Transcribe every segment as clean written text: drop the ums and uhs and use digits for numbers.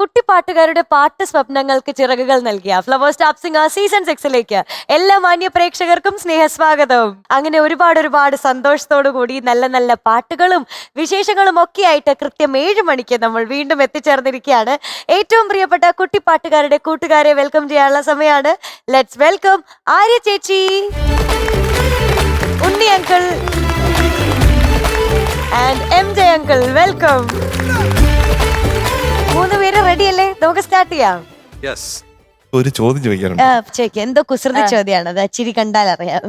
കുട്ടിപ്പാട്ടുകാരുടെ പാട്ട് സ്വപ്നങ്ങൾക്ക് ചിറകുകൾ നൽകിയ ഫ്ലവേഴ്സ് ടോപ്പ് സിംഗർ സീസൺ 6ലേക്ക് എല്ലാ മാന്യ പ്രേക്ഷകർക്കും സ്നേഹസ്വാഗതം. അങ്ങനെ ഒരുപാട് സന്തോഷത്തോടു കൂടി നല്ല നല്ല പാട്ടുകളും വിശേഷങ്ങളും ഒക്കെ ആയിട്ട് കൃത്യം 7 മണിക്ക് നമ്മൾ വീണ്ടും എത്തിച്ചേർന്നിരിക്കുകയാണ്. ഏറ്റവും പ്രിയപ്പെട്ട കുട്ടിപ്പാട്ടുകാരുടെ കൂട്ടുകാരെ വെൽക്കം ചെയ്യാനുള്ള സമയമാണ്. ലെറ്റ്സ് വെൽക്കം ആര്യ ചേച്ചി, Unni uncle and MJ uncle. Welcome. 3 പേര് റെഡി അല്ലേ? നമുക്ക് സ്റ്റാർട്ട് ചെയ്യാം. ഒരു ചോദ്യം ചോദിക്കാനുണ്ട്. എന്തോ കുസൃതി ചോദ്യമാണ്, അത് അച്ചിരി കണ്ടാൽ അറിയാം.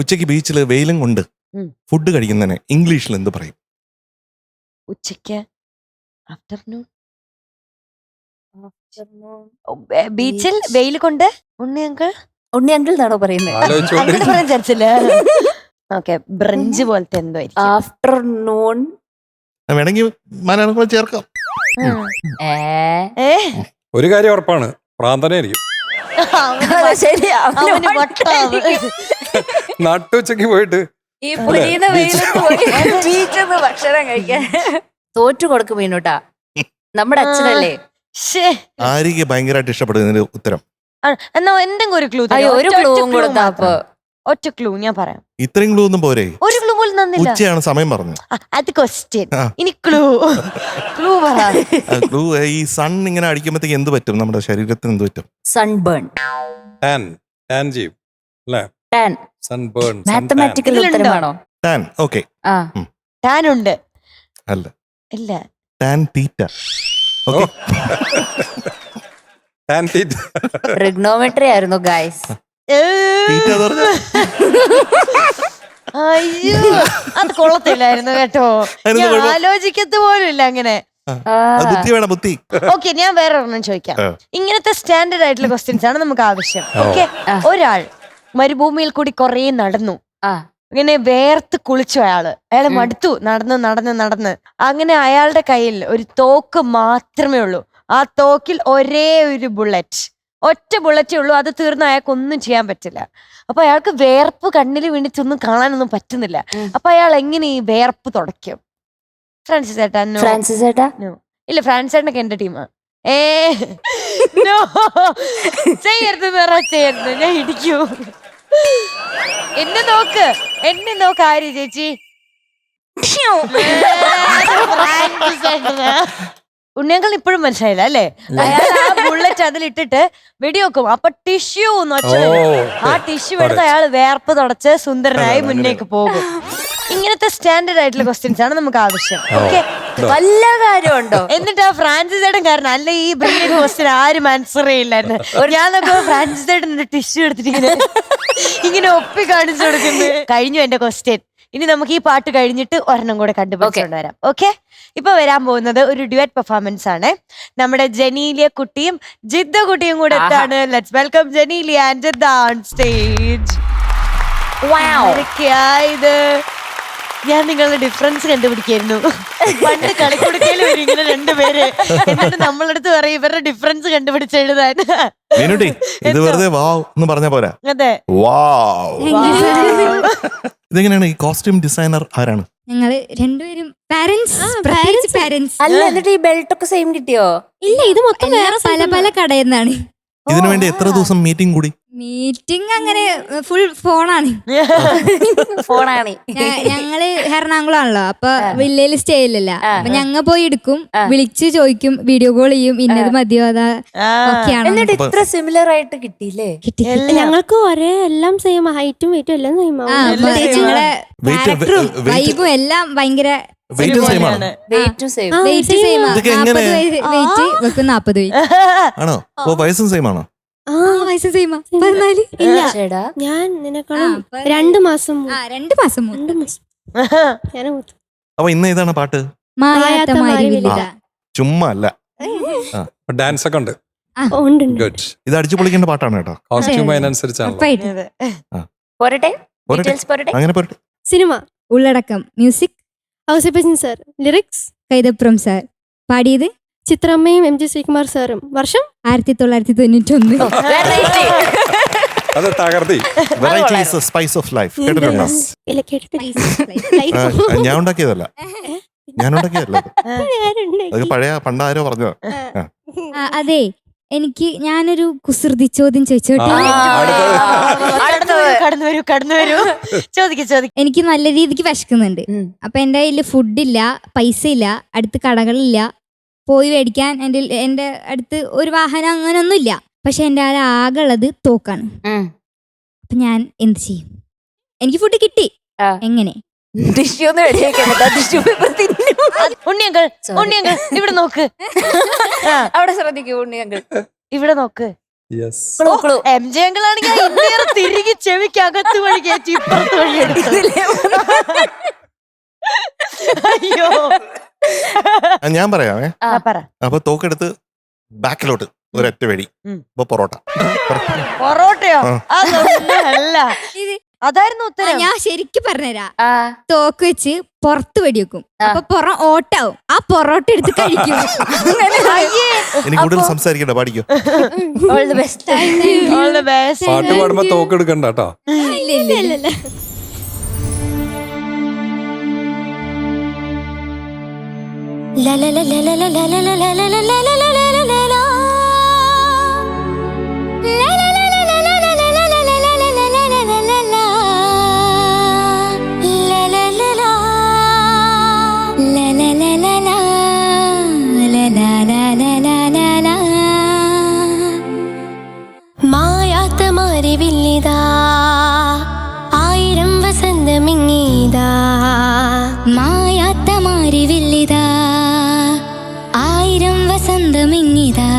ഉച്ചക്ക് ബീച്ചില് വെയിലും കൊണ്ട് ഫുഡ് കഴിക്കുന്നതിന് ഇംഗ്ലീഷിൽ എന്ത് പറയും? ഉച്ചക്ക് ആഫ്റ്റർനൂൺ ബീച്ചിൽ വെയിൽ കൊണ്ട് ഉണ്ണി അങ്കിൾ എന്നാണോ പറയുന്നത്? അങ്ങനെ പറയാൻ ചാൻസില്ല. ഓക്കെ, ബ്രഞ്ച് പോലത്തെ എന്തോ ആഫ്റ്റർനൂൺ വേണമെങ്കിൽ മലയാളം ചേർക്കാം. ഒരു കാര്യം ഉറപ്പാണ്, പ്രാന്തനായിരിക്കും. നട്ടുച്ചക്ക് പോയിട്ട് ഈ പൊരിയുന്ന വെയിലത്ത് പോയി ബീച്ചൊന്ന് ഭക്ഷണം കഴിക്കാൻ തോറ്റു കൊടുക്കും മീനൂട്ടാ. നമ്മുടെ അച്ഛനല്ലേ. ആര്യക്ക് ഭയങ്കരമായിട്ട് ഇഷ്ടപ്പെടുന്നതിന്റെ ഉത്തരം എന്നാ എന്തെങ്കിലും ഒരു ക്ലൂ. ഒരു ക്ലൂവും കൊടുത്താ അപ്പൊ ഒറ്റ ക്ലൂ ഞാൻ പറയാം. ഇത്രയും ക്ലൂ ഒന്നും പോരെ? ഒരു ക്ലൂ പോലും തന്നില്ല. ഉച്ചയാണ് സമയം പറഞ്ഞു. അത് ക്വസ്റ്റ്യൻ. ഇനി ക്ലൂ പറ. ക്ലൂ ഈ സൺ ഇങ്ങനെ അടിക്കുമ്പോഴത്തേക്ക് എന്ത് പറ്റും? നമ്മുടെ ശരീരത്തിന് എന്ത് പറ്റും? സൺബേൺ. ടാൻ ചെയ്യും അല്ലേ? Tan sunburn. മാത്തമാറ്റിക്കൽ ഉത്തരമാണോ? ടാൻ. ഓക്കെ, ടാൻ ഉണ്ട്. അല്ല, ഇല്ല. Tan theta. Okay, tan theta. Trigonometry ആയിരുന്നു ഗൈസ്. തീറ്റ എന്ന് പറഞ്ഞാ അയ്യോ, അത് കൊള്ളത്തില്ലായിരുന്നു കേട്ടോ. ഞാൻ ആലോചിക്കത്ത് പോലും ഇല്ല അങ്ങനെ. ബുദ്ധി വേണം, ബുദ്ധി. ഓക്കെ, ഞാൻ വേറെ ഒരെണ്ണം ചോദിക്കാം. ഇങ്ങനത്തെ സ്റ്റാൻഡേർഡ് ആയിട്ടുള്ള ക്വസ്റ്റ്യൻസ് ആണ് നമുക്ക് ആവശ്യം. ഓക്കെ, ഒരാൾ മരുഭൂമിയിൽ കൂടി കുറേ നടന്നു. ഇങ്ങനെ വേർത്ത് കുളിച്ചു. അയാള് മടുത്തു, നടന്ന്. അങ്ങനെ അയാളുടെ കയ്യിൽ ഒരു തോക്ക് മാത്രമേ ഉള്ളൂ. ആ തോക്കിൽ ഒരേ ഒരു ഒറ്റ ബുള്ളറ്റേ ഉള്ളൂ. അത് തീർന്ന അയാൾക്ക് ഒന്നും ചെയ്യാൻ പറ്റില്ല. അപ്പൊ അയാൾക്ക് വേർപ്പ് കണ്ണിൽ വീണിച്ചൊന്നും കാണാനൊന്നും പറ്റുന്നില്ല. അപ്പൊ അയാൾ എങ്ങനെ ഈ വേർപ്പ് തുടയ്ക്കും? ഫ്രാൻസിസ് ചേട്ടാ? ഇല്ല, ഫ്രാൻസ് ചേട്ടനൊക്കെ എന്റെ ടീമാ. ചെയ്യരുത്, ഞാൻ ഇടിക്കൂ. എന്നെ നോക്ക് ആര്യ ചേച്ചി. ഉണ്ണിയങ്കൾ ഇപ്പോഴും മനസ്സിലായില്ല അല്ലേ? അയാൾ ആ ബുള്ളറ്റ് അതിലിട്ടിട്ട് വെടിവെക്കും. അപ്പൊ ടിഷ്യൂ ആ ടിഷ്യൂ എടുത്ത് അയാൾ വേർപ്പ് തുടച്ച് സുന്ദരനായി മുന്നേക്ക് പോകും. ഇങ്ങനത്തെ സ്റ്റാൻഡേർഡ് ആയിട്ടുള്ള ക്വസ്റ്റ്യൻസ് ആണ് നമുക്ക് ആവശ്യം. ഓക്കെ, വല്ല കാര്യമുണ്ടോ? എന്നിട്ട് ആ ഫ്രാൻസിസ് ചേട്ടൻ കാരണം അല്ല ഈ ബ്രില്യന്റ് ക്വസ്റ്റ്യൻ ആരും ആൻസർ ചെയ്യില്ലായിരുന്നു. ഞാൻ നോക്കുമ്പോ ഫ്രാൻസിസ് ചേട്ടൻ ടിഷ്യൂ എടുത്തിട്ട് ഇങ്ങനെ ഒപ്പി കാണിച്ചു കൊടുക്കുന്നു. കഴിഞ്ഞു എന്റെ ക്വസ്റ്റ്യൻ. ഇനി നമുക്ക് ഈ പാട്ട് കഴിഞ്ഞിട്ട് ഒരെണ്ണം കൂടെ കണ്ടുപിടിച്ചുകൊണ്ട് വരാം. ഓക്കെ, ഇപ്പൊ വരാൻ പോകുന്നത് ഒരു ഡ്യുവറ്റ് പെർഫോമൻസ് ആണ്. നമ്മുടെ ജനീലിയ കുട്ടിയും ജിദ്ദ കുട്ടിയും കൂടെ എത്താണ്. Let's welcome Genelia and Jidda on stage. ഇത് ഞാൻ നിങ്ങളുടെ ഡിഫറൻസ് കണ്ടുപിടിക്കായിരുന്നു. പണ്ട് കളിക്കുടുക്കയിൽ വരും ഇങ്ങനെ 2 പേര്, എന്നിട്ട് നമ്മളടുത്ത് പറയും ഇവരുടെ ഡിഫറൻസ് കണ്ടുപിടിച്ചെഴുതാൻ. ഇത് വെറുതെ വാവ് എന്ന് പറഞ്ഞ പോരാ. അതെ, ഇതെങ്ങനെയാണ്? ഈ കോസ്റ്റ്യൂം ഡിസൈനർ ആരാണ്? ഞങ്ങള് രണ്ടുപേരും പാരന്റ്സ്. അല്ല, എന്നിട്ട് ഈ ബെൽറ്റ് ഒക്കെ സെയിം കിട്ടിയോ? ഇല്ല, ഇത് മൊത്തം വേറെ പല കടയിൽ നിന്നാണ്. ഇതിനു വേണ്ടി എത്ര ദിവസം മീറ്റിംഗ് കൂടി? മീറ്റിംഗ് അങ്ങനെ ഫുൾ ഫോണാണ്. ഞങ്ങള് എറണാകുളമാണല്ലോ, അപ്പൊ വില്ലയില് സ്റ്റേ ഇല്ലല്ല. അപ്പൊ ഞങ്ങ പോയി എടുക്കും, വിളിച്ച് ചോദിക്കും, വീഡിയോ കോൾ ചെയ്യും, ഇന്നത് മതിയോ അതാ ഒക്കെയാണ്. എന്നിട്ട് ഇത്ര സിമിലർ ആയിട്ട് കിട്ടിയില്ലേ? ഞങ്ങൾക്ക് ഒരേ എല്ലാം സെയിം, ഹൈറ്റും വെയിറ്റും എല്ലാം സെയിം. ഞങ്ങളെ ക്യാരക്ടറും വൈബും എല്ലാം ഭയങ്കര വെയിറ്റ് സെയിം ആണ്. Weight same. 40 വെയിറ്റ് വെക്കും, 40 വെയിറ്റ് ആണോ? വയസ്സും സെയിം ആണോ? വയസ്സ് സെയിമാ. 14. ഇല്ല, ഞാൻ നിനക്കാളും 2 മാസം. 2 മാസം. അപ്പൊ ഇന്ന് ഏതാണ് പാട്ട്? മായാത്ത മാരിവില്ല. ചുമ്മാ അല്ല, ഡാൻസ് ഒക്കെ ഉണ്ട്. ഗുഡ്. ഇത് അടിച്ചു പൊളിക്കേണ്ട പാട്ടാണ് കേട്ടോ. കോസ്റ്റ്യൂം അതിനനുസരിച്ചാണ്. അങ്ങനെ പോരട്ടെ. സിനിമ, ഉള്ളടക്കം, music Ouseppachan sir, lyrics Kaithapram sir, പാടിയത് ചിത്രമ്മയും MG ശ്രീകുമാർ സാറും. വർഷം 1991. അത് തകർത്തി. Variety is the spice of life. കേട്ടിട്ടുണ്ടോ? ഇല്ല, കേട്ടിട്ടില്ല. ഞാൻ ഉണ്ടാക്കിയതല്ല. ഞാനുണ്ടാക്കിയല്ലോ അതൊക്കെ പഴയ പണ്ടാരോ പറഞ്ഞോ. അതെ, ഞാനൊരു കുസൃതി ചോദ്യം ചോദിച്ചോട്ടെ? കടന്നു വരൂ ചോദിക്ക. എനിക്ക് നല്ല രീതിക്ക് വിശക്കുന്നുണ്ട്. അപ്പൊ എന്റെ കയ്യിൽ ഫുഡില്ല, പൈസ ഇല്ല, അടുത്ത് കടകളില്ല, പോയി മേടിക്കാൻ എന്റെ അടുത്ത് ഒരു വാഹനം അങ്ങനൊന്നും ഇല്ല. പക്ഷെ എന്റെ ആകെ ഉള്ളത് തോക്കാണ്. അപ്പൊ ഞാൻ എന്ത് ചെയ്യും? എനിക്ക് ഫുഡ് കിട്ടി, എങ്ങനെ? ഉണ്ണിയങ്കൾ ഇവിടെ നോക്ക്, അവിടെ ശ്രദ്ധിക്കൂ. ഉണ്ണിയങ്കൾ ഇവിടെ നോക്ക്. MJ അങ്കിളാണെങ്കിൽ തിരികെ ചെവിക്കകത്ത് വഴി കയറ്റി ഇപ്പുറത്ത് വഴി എടുത്തു. അയ്യോ, ഞാൻ പറയാമേ. പറ. അപ്പൊ തോക്കെടുത്ത് ബാക്കിലോട്ട് ഒരൊറ്റ വെടി. അപ്പൊ പൊറോട്ടയോ? അതൊന്നല്ല, അതായിരുന്നു ഉത്തരം. ഞാൻ ശരിക്കും പറഞ്ഞുതരാം. തോക്ക് വെച്ച് പുറത്ത് വെടിവെക്കും. അപ്പൊ പുറം ഓട്ടാവും. ആ പൊറോട്ട എടുത്ത് കഴിക്കും. ഇനി കൂടുതൽ സംസാരിക്കണ്ട, പാടിക്കോ. പാട്ട് പാടുമ്പോ തോക്കെടുക്കണ്ട കേട്ടോ. ഇല്ല. മായാത്ത മാറിവില്ലിതാ, ആയിരം വസന്തമിങ്ങിതാ. മായാത്ത മാറിവില്ലിതാ, ആയിരം വസന്തമിങ്ങിതാ.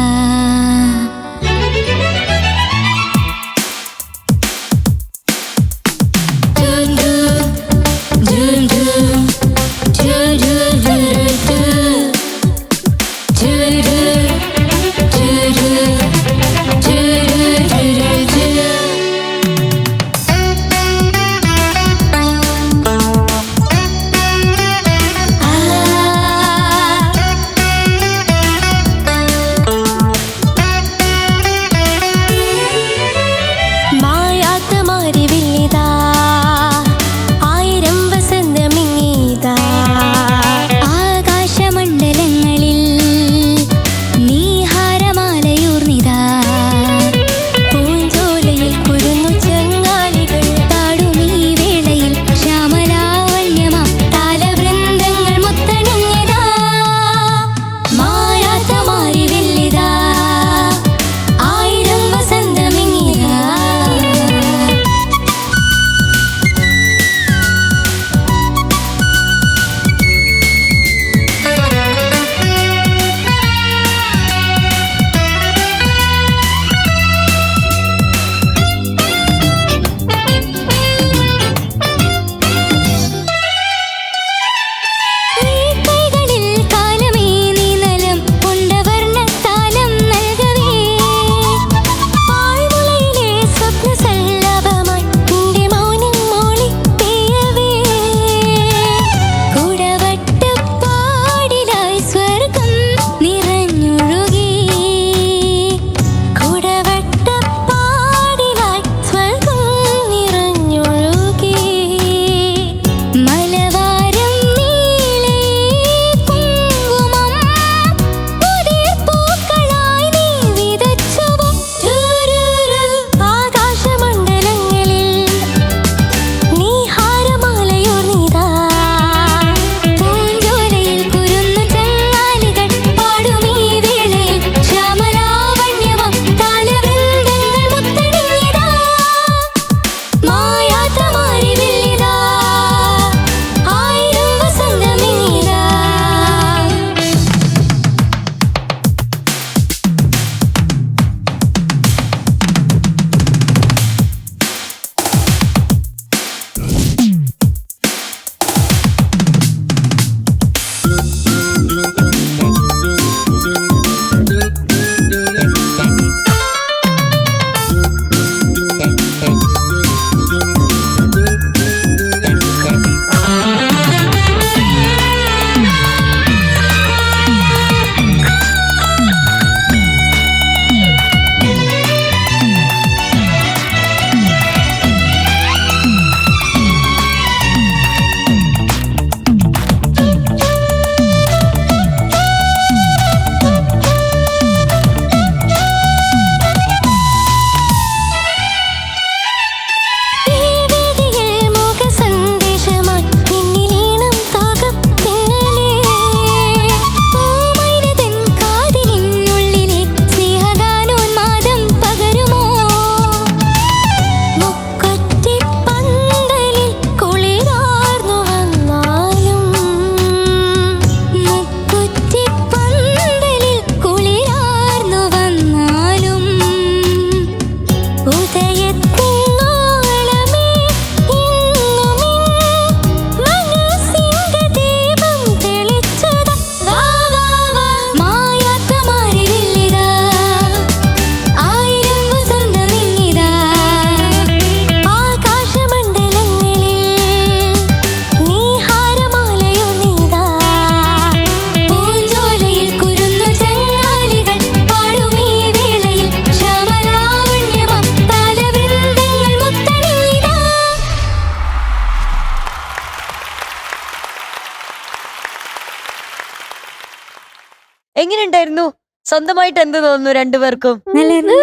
എങ്ങനെയുണ്ടായിരുന്നു? സ്വന്തമായിട്ട് എന്ത് തോന്നുന്നു രണ്ടുപേർക്കും? നല്ലായിരുന്നു.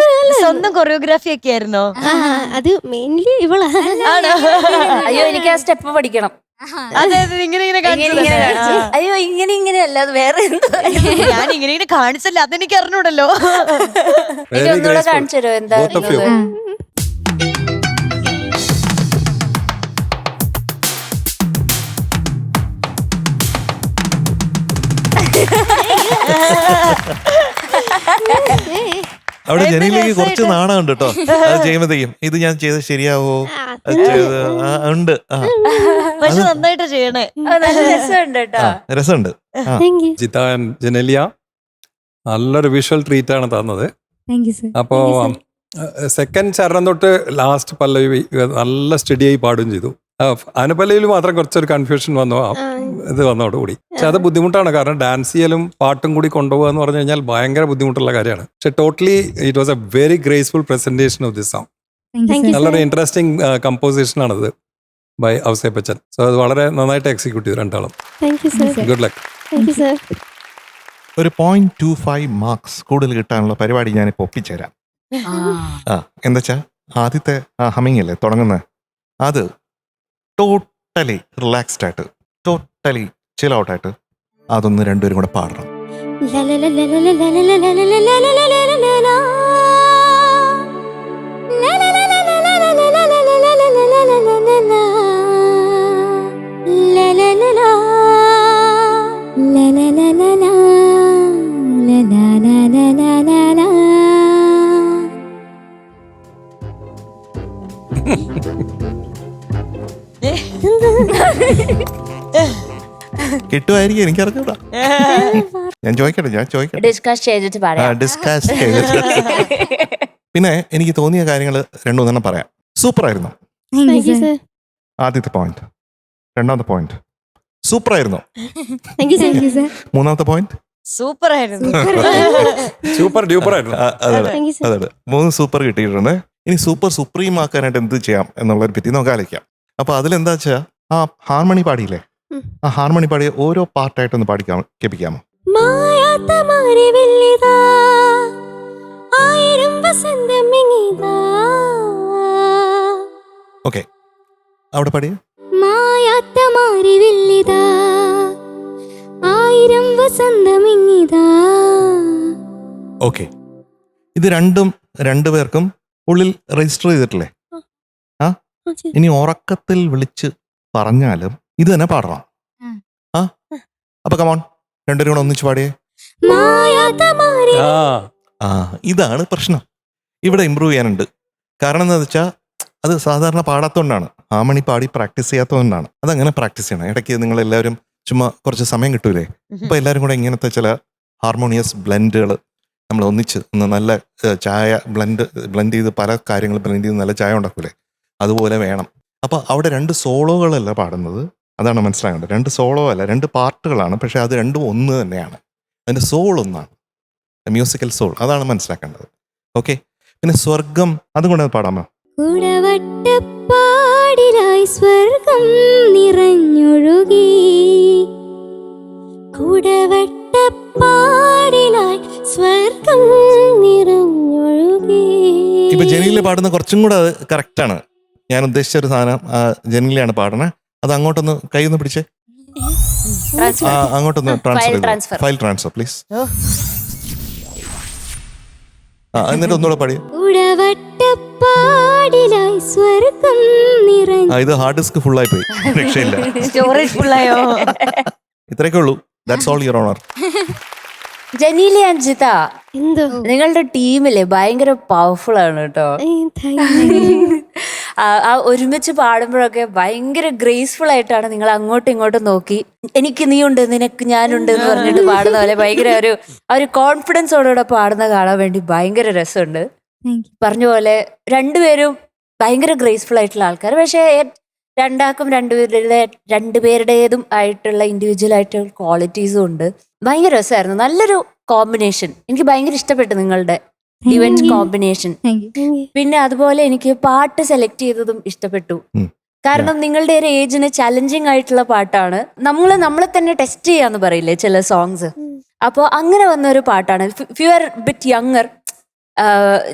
സ്വന്തം കൊറിയോഗ്രാഫി ഒക്കെ ആയിരുന്നോ? അത് മെയിൻലി ഇവളാ. ആണോ? അയ്യോ എനിക്ക് ആ സ്റ്റെപ്പ് പഠിക്കണം. അതെ അതെ, ഇങ്ങനെ ഇങ്ങനെ ഇങ്ങനെ ഇങ്ങനെ കാണിച്ച്. അയ്യോ ഇങ്ങനെ അല്ല അത് വേറെ എന്തോ. ഞാൻ ഇങ്ങനെ ഇങ്ങനെ കാണിച്ചല്ലേ, അതെനിക്ക് അറിഞ്ഞൂടല്ലോ. എനിക്ക് ഒന്നുകൂടെ കാണിച്ചു തരുമോ എന്താ? Both of you. അവിടെ ജനലിലേക്ക് കുറച്ച് നാണമുണ്ട് കേട്ടോ. അത് ചെയ്യുമ്പോഴത്തേക്കും ഇത് ഞാൻ ചെയ്ത് ശരിയാവോ, അത് ചെയ്ത് ഉണ്ട്. പക്ഷെ നന്നായിട്ട് ചെയ്യണേ. നല്ല രസമുണ്ട് കേട്ടോ. രസമുണ്ട്. Thank you. Jitha and Genelia നല്ലൊരു വിഷ്വൽ ട്രീറ്റ് ആണ് തന്നത്. Thank you sir. അപ്പോ സെക്കൻഡ് ചരണം തൊട്ട് ലാസ്റ്റ് പല്ലവി നല്ല സ്റ്റഡിയായി പാടുകയും ചെയ്തു. അനുപല്ലവിയിൽ മാത്രം കുറച്ചൊരു കൺഫ്യൂഷൻ വന്നു ഇത് വന്നതോടുകൂടി. പക്ഷെ അത് ബുദ്ധിമുട്ടാണ്, കാരണം ഡാൻസ് ചെയ്യലും പാട്ടും കൂടി കൊണ്ടുപോകുക എന്ന് പറഞ്ഞു കഴിഞ്ഞാൽ ഭയങ്കര ബുദ്ധിമുട്ടുള്ള കാര്യമാണ്. പക്ഷെ totally it was A very graceful presentation of this song. Thank you. നല്ലൊരു ഇൻട്രസ്റ്റിംഗ് കമ്പോസിഷൻ ആണത് ബൈ ഔസേപ്പ് ബച്ചൻ. സോ അത് വളരെ നന്നായിട്ട് എക്സിക്യൂട്ട് ചെയ്തു രണ്ടാളും. Thank you sir. Good luck. Thank you sir. ഒരു 0.25 മാർക്സ് കൂടുതൽ കിട്ടാനുള്ള പരിപാടി ഞാനിപ്പോൾ ഒപ്പിച്ചേരാം. എന്താ വെച്ചാ ആദ്യത്തെ ഹമ്മിങ് അല്ലേ തുടങ്ങുന്നത്, അത് ടോട്ടലി റിലാക്സ്ഡ് ആയിട്ട്, ടോട്ടലി ചിൽ ഔട്ട് ആയിട്ട് അതൊന്ന് രണ്ടുപേരും കൂടെ പാടണം. കിട്ടുമായിരിക്കും, എനിക്കറിഞ്ഞൂടാ. ഞാൻ ചോദിക്കട്ടെ ഡിസ്കസ് ചെയ്തിട്ട് പറയാം. ഡിസ്കസ് ചെയ്തിട്ട്. പിന്നെ എനിക്ക് തോന്നിയ കാര്യങ്ങൾ രണ്ടുമൂന്നെണ്ണം പറയാം. സൂപ്പറായിരുന്നു താങ്ക് യു സർ. ആദ്യത്തെ പോയിന്റ്. രണ്ടാമത്തെ പോയിന്റ് സൂപ്പറായിരുന്നു. Thank you sir. Thank you sir. മൂന്നാമത്തെ പോയിന്റ് സൂപ്പർ ആയിരുന്നു. സൂപ്പർ ഡ്യൂപ്പർ ആയിരുന്നു. അതെ താങ്ക് യു സർ. അതെ 3 സൂപ്പർ കിട്ടിയിട്ടുണ്ട്. ഇനി സൂപ്പർ സുപ്രീം ആക്കാനായിട്ട് എന്ത് ചെയ്യാം എന്നുള്ളൊരു പറ്റി നമുക്ക് ആലോചിക്കാം. അപ്പൊ അതിലെന്താ വെച്ചാ ആ ഹാർമണി പാടിയില്ലേ, ആ ഹാർമണി പാടിയ ഓരോ പാർട്ടായിട്ടൊന്ന് കേൾപ്പിക്കാമോ? മായാത്ത മാറിവില്ലിതാ ആയിരം വസന്തമിങ്ങിതാ. ഓക്കെ, അവിടെ പാടിയ മായാത്ത മാറിവില്ലിതാ ആയിരം വസന്തമിങ്ങിതാ. ഓക്കെ, ഇത് രണ്ടുപേർക്കും ഉള്ളിൽ രജിസ്റ്റർ ചെയ്തിട്ടില്ലേ? ഇനി ഉറക്കത്തിൽ വിളിച്ച് പറഞ്ഞാലും ഇത് തന്നെ പാടണം. അപ്പൊ കമോൺ, രണ്ടുപേരും കൂടെ ഒന്നിച്ച് പാടിയേ. മായാത്ത മാറി. ഇതാണ് പ്രശ്നം. ഇവിടെ ഇമ്പ്രൂവ് ചെയ്യാനുണ്ട്. കാരണം എന്താ വെച്ചാൽ അത് സാധാരണ പാടാത്തോണ്ടാണ്, ഹാർമണി പാടി പ്രാക്ടീസ് ചെയ്യാത്തതുകൊണ്ടാണ്. അതങ്ങനെ പ്രാക്ടീസ് ചെയ്യണം. ഇടയ്ക്ക് നിങ്ങൾ എല്ലാവരും ചുമ്മാ കുറച്ച് സമയം കിട്ടൂലേ, അപ്പൊ എല്ലാവരും കൂടെ ഇങ്ങനത്തെ ചില ഹാർമോണിയസ് ബ്ലെൻഡുകൾ നമ്മൾ ഒന്നിച്ച് നല്ല ചായ ബ്ലെൻഡ് ചെയ്ത് പല കാര്യങ്ങൾ ബ്ലെൻഡ് ചെയ്ത് നല്ല ചായ ഉണ്ടാക്കൂലേ, അതുപോലെ വേണം. അപ്പൊ അവിടെ 2 സോളോകളല്ല പാടുന്നത്, അതാണ് മനസ്സിലാക്കേണ്ടത്. 2 സോളോ അല്ല, 2 പാർട്ടുകളാണ്. പക്ഷെ അത് രണ്ടും ഒന്ന് തന്നെയാണ്. അതിന്റെ സോൾ ഒന്നാണ്, മ്യൂസിക്കൽ സോൾ, അതാണ് മനസ്സിലാക്കേണ്ടത്. ഓക്കെ, പിന്നെ സ്വർഗം അതുകൊണ്ട് പാടാമോ? കുടവട്ടപ്പാടിലായി സ്വർഗം നിറഞ്ഞൊഴുകി, കുടവട്ടപ്പാടിലായി സ്വർഗം നിറഞ്ഞൊഴുകി. ഇപ്പൊ ജനീല പാടുന്ന കുറച്ചും കൂടെ അത് കറക്റ്റാണ്. ഞാൻ ഉദ്ദേശിച്ച ഒരു സാധനം ജനീലയാണ് പാടണേ. അത് അങ്ങോട്ടൊന്ന് കൈയൊന്ന് പിടിച്ചേ, അങ്ങോട്ടൊന്ന് ട്രാൻസ്ഫർ, ഫയൽ ട്രാൻസ്ഫർ പ്ലീസ്. എന്നിട്ട് ഒന്നുകൂടെ പാടിയ. കുടവട്ടപ്പാടിലായി സ്വർഗം നിറഞ്ഞു. ഇത് ഹാർഡ് ഡിസ്ക് ഫുള്ളായി പോയി, രക്ഷയില്ല. സ്റ്റോറേജ് ഫുള്ളായോ? ഇത്രയൊക്കെ ഉള്ളൂ. That's all your honour. Janeela Anjitha, എന്തോ നിങ്ങളുടെ ടീമില് ഭയങ്കര പവർഫുൾ ആണ് കേട്ടോ. ആ ഒരുമിച്ച് പാടുമ്പോഴൊക്കെ ഭയങ്കര ഗ്രേസ്ഫുൾ ആയിട്ടാണ് നിങ്ങൾ അങ്ങോട്ടും ഇങ്ങോട്ടും നോക്കി എനിക്ക് നീ ഉണ്ട് നിനക്ക് ഞാനുണ്ട് എന്ന് പറഞ്ഞിട്ട് പാടുന്ന പോലെ ഭയങ്കര ഒരു കോൺഫിഡൻസോടുകൂടെ പാടുന്ന കാണാൻ വേണ്ടി ഭയങ്കര രസമുണ്ട്. പറഞ്ഞ പോലെ രണ്ടുപേരും ഭയങ്കര ഗ്രേസ്ഫുൾ ആയിട്ടുള്ള ആൾക്കാർ. പക്ഷേ രണ്ടുപേരുടേതും ആയിട്ടുള്ള ഇൻഡിവിജ്വൽ ആയിട്ടുള്ള ക്വാളിറ്റീസും ഉണ്ട്. ഭയങ്കര രസമായിരുന്നു. നല്ലൊരു കോമ്പിനേഷൻ. എനിക്ക് ഭയങ്കര ഇഷ്ടപ്പെട്ടു നിങ്ങളുടെ ഇവന്റ് കോമ്പിനേഷൻ. പിന്നെ അതുപോലെ എനിക്ക് പാട്ട് സെലക്ട് ചെയ്തതും ഇഷ്ടപ്പെട്ടു. കാരണം നിങ്ങളുടെ ഒരു ഏജിന് ചലഞ്ചിങ് ആയിട്ടുള്ള പാട്ടാണ്. നമ്മളെ തന്നെ ടെസ്റ്റ് ചെയ്യാന്ന് പറയില്ലേ ചില സോങ്സ്, അപ്പോൾ അങ്ങനെ വന്ന ഒരു പാട്ടാണ്. യു ആർ ബിറ്റ് യങ്ങർ,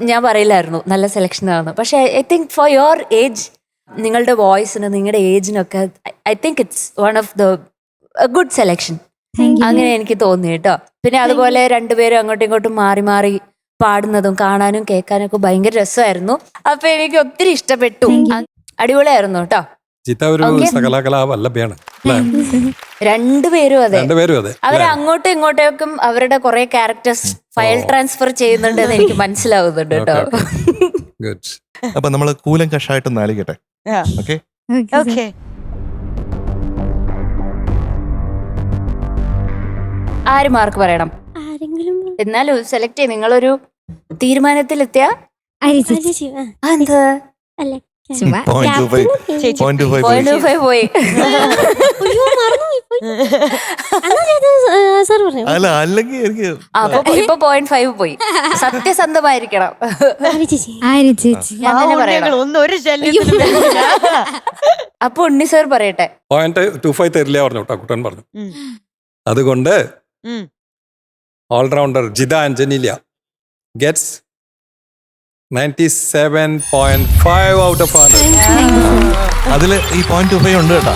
ഞാൻ പറയില്ലായിരുന്നു നല്ല സെലക്ഷൻ ആണ്. പക്ഷെ I think for your age, നിങ്ങളുടെ വോയിസിന് നിങ്ങളുടെ ഏജിനൊക്കെ I think it's one of the good selection. അങ്ങനെ എനിക്ക് തോന്നി കേട്ടോ. പിന്നെ അതുപോലെ രണ്ടുപേരും അങ്ങോട്ടും ഇങ്ങോട്ടും മാറി മാറി പാടുന്നതും കാണാനും കേൾക്കാനും ഒക്കെ ഭയങ്കര രസമായിരുന്നു. അപ്പൊ എനിക്ക് ഒത്തിരി ഇഷ്ടപ്പെട്ടു. അടിപൊളിയായിരുന്നു കേട്ടോ. ജിത്ത ഒരു സകലകലാ വല്ലഭയാണ്. രണ്ടുപേരും അതെ. രണ്ടുപേരും അതെ. അവരെ അങ്ങോട്ടും ഇങ്ങോട്ടേക്കും അവരുടെ കുറെ ക്യാരക്ടേഴ്സ് ഫയൽ ട്രാൻസ്ഫർ ചെയ്യുന്നുണ്ട് എന്ന് എനിക്ക് മനസ്സിലാവുന്നുണ്ട് കേട്ടോ. ഗുഡ്. അപ്പൊ നമ്മള് കൂലം കഷായിട്ട് നാലിക്കട്ടെ. Okay okay. ആര് മാർക്ക് പറയണം? ആരെങ്കിലും എന്നാലും സെലക്ട് ചെയ്ത് നിങ്ങളൊരു തീരുമാനത്തിലെത്തിയ ചേച്ചി എന്ത് അല്ല ചുമ്മാ. 0.25 പോയി. സാർ പറഞ്ഞു അല്ല അല്ലെങ്കിൽ എനിക്ക് അപ്പൊ ഇപ്പൊ 0.5 പോയി. സത്യസന്ധമായിരിക്കണം. ചേച്ചി ആര് ചേച്ചി? ഞാൻ തന്നെ പറയണം. ഒന്നും ഒരു ശല്യത്തിനും വരില്ല. അപ്പൊ ഉണ്ണി സാർ പറയട്ടെ. 0.25 തരില്ല പറഞ്ഞു കേട്ടോ, കുട്ടൻ പറഞ്ഞു. അതുകൊണ്ട് ഉം. ഓൾറൗണ്ടർ ജിത ആന്റണിയില ഗെറ്റ്സ് 97.5 out of 100. അതില് ഈ 0.25 ഉണ്ട് കേട്ടോ.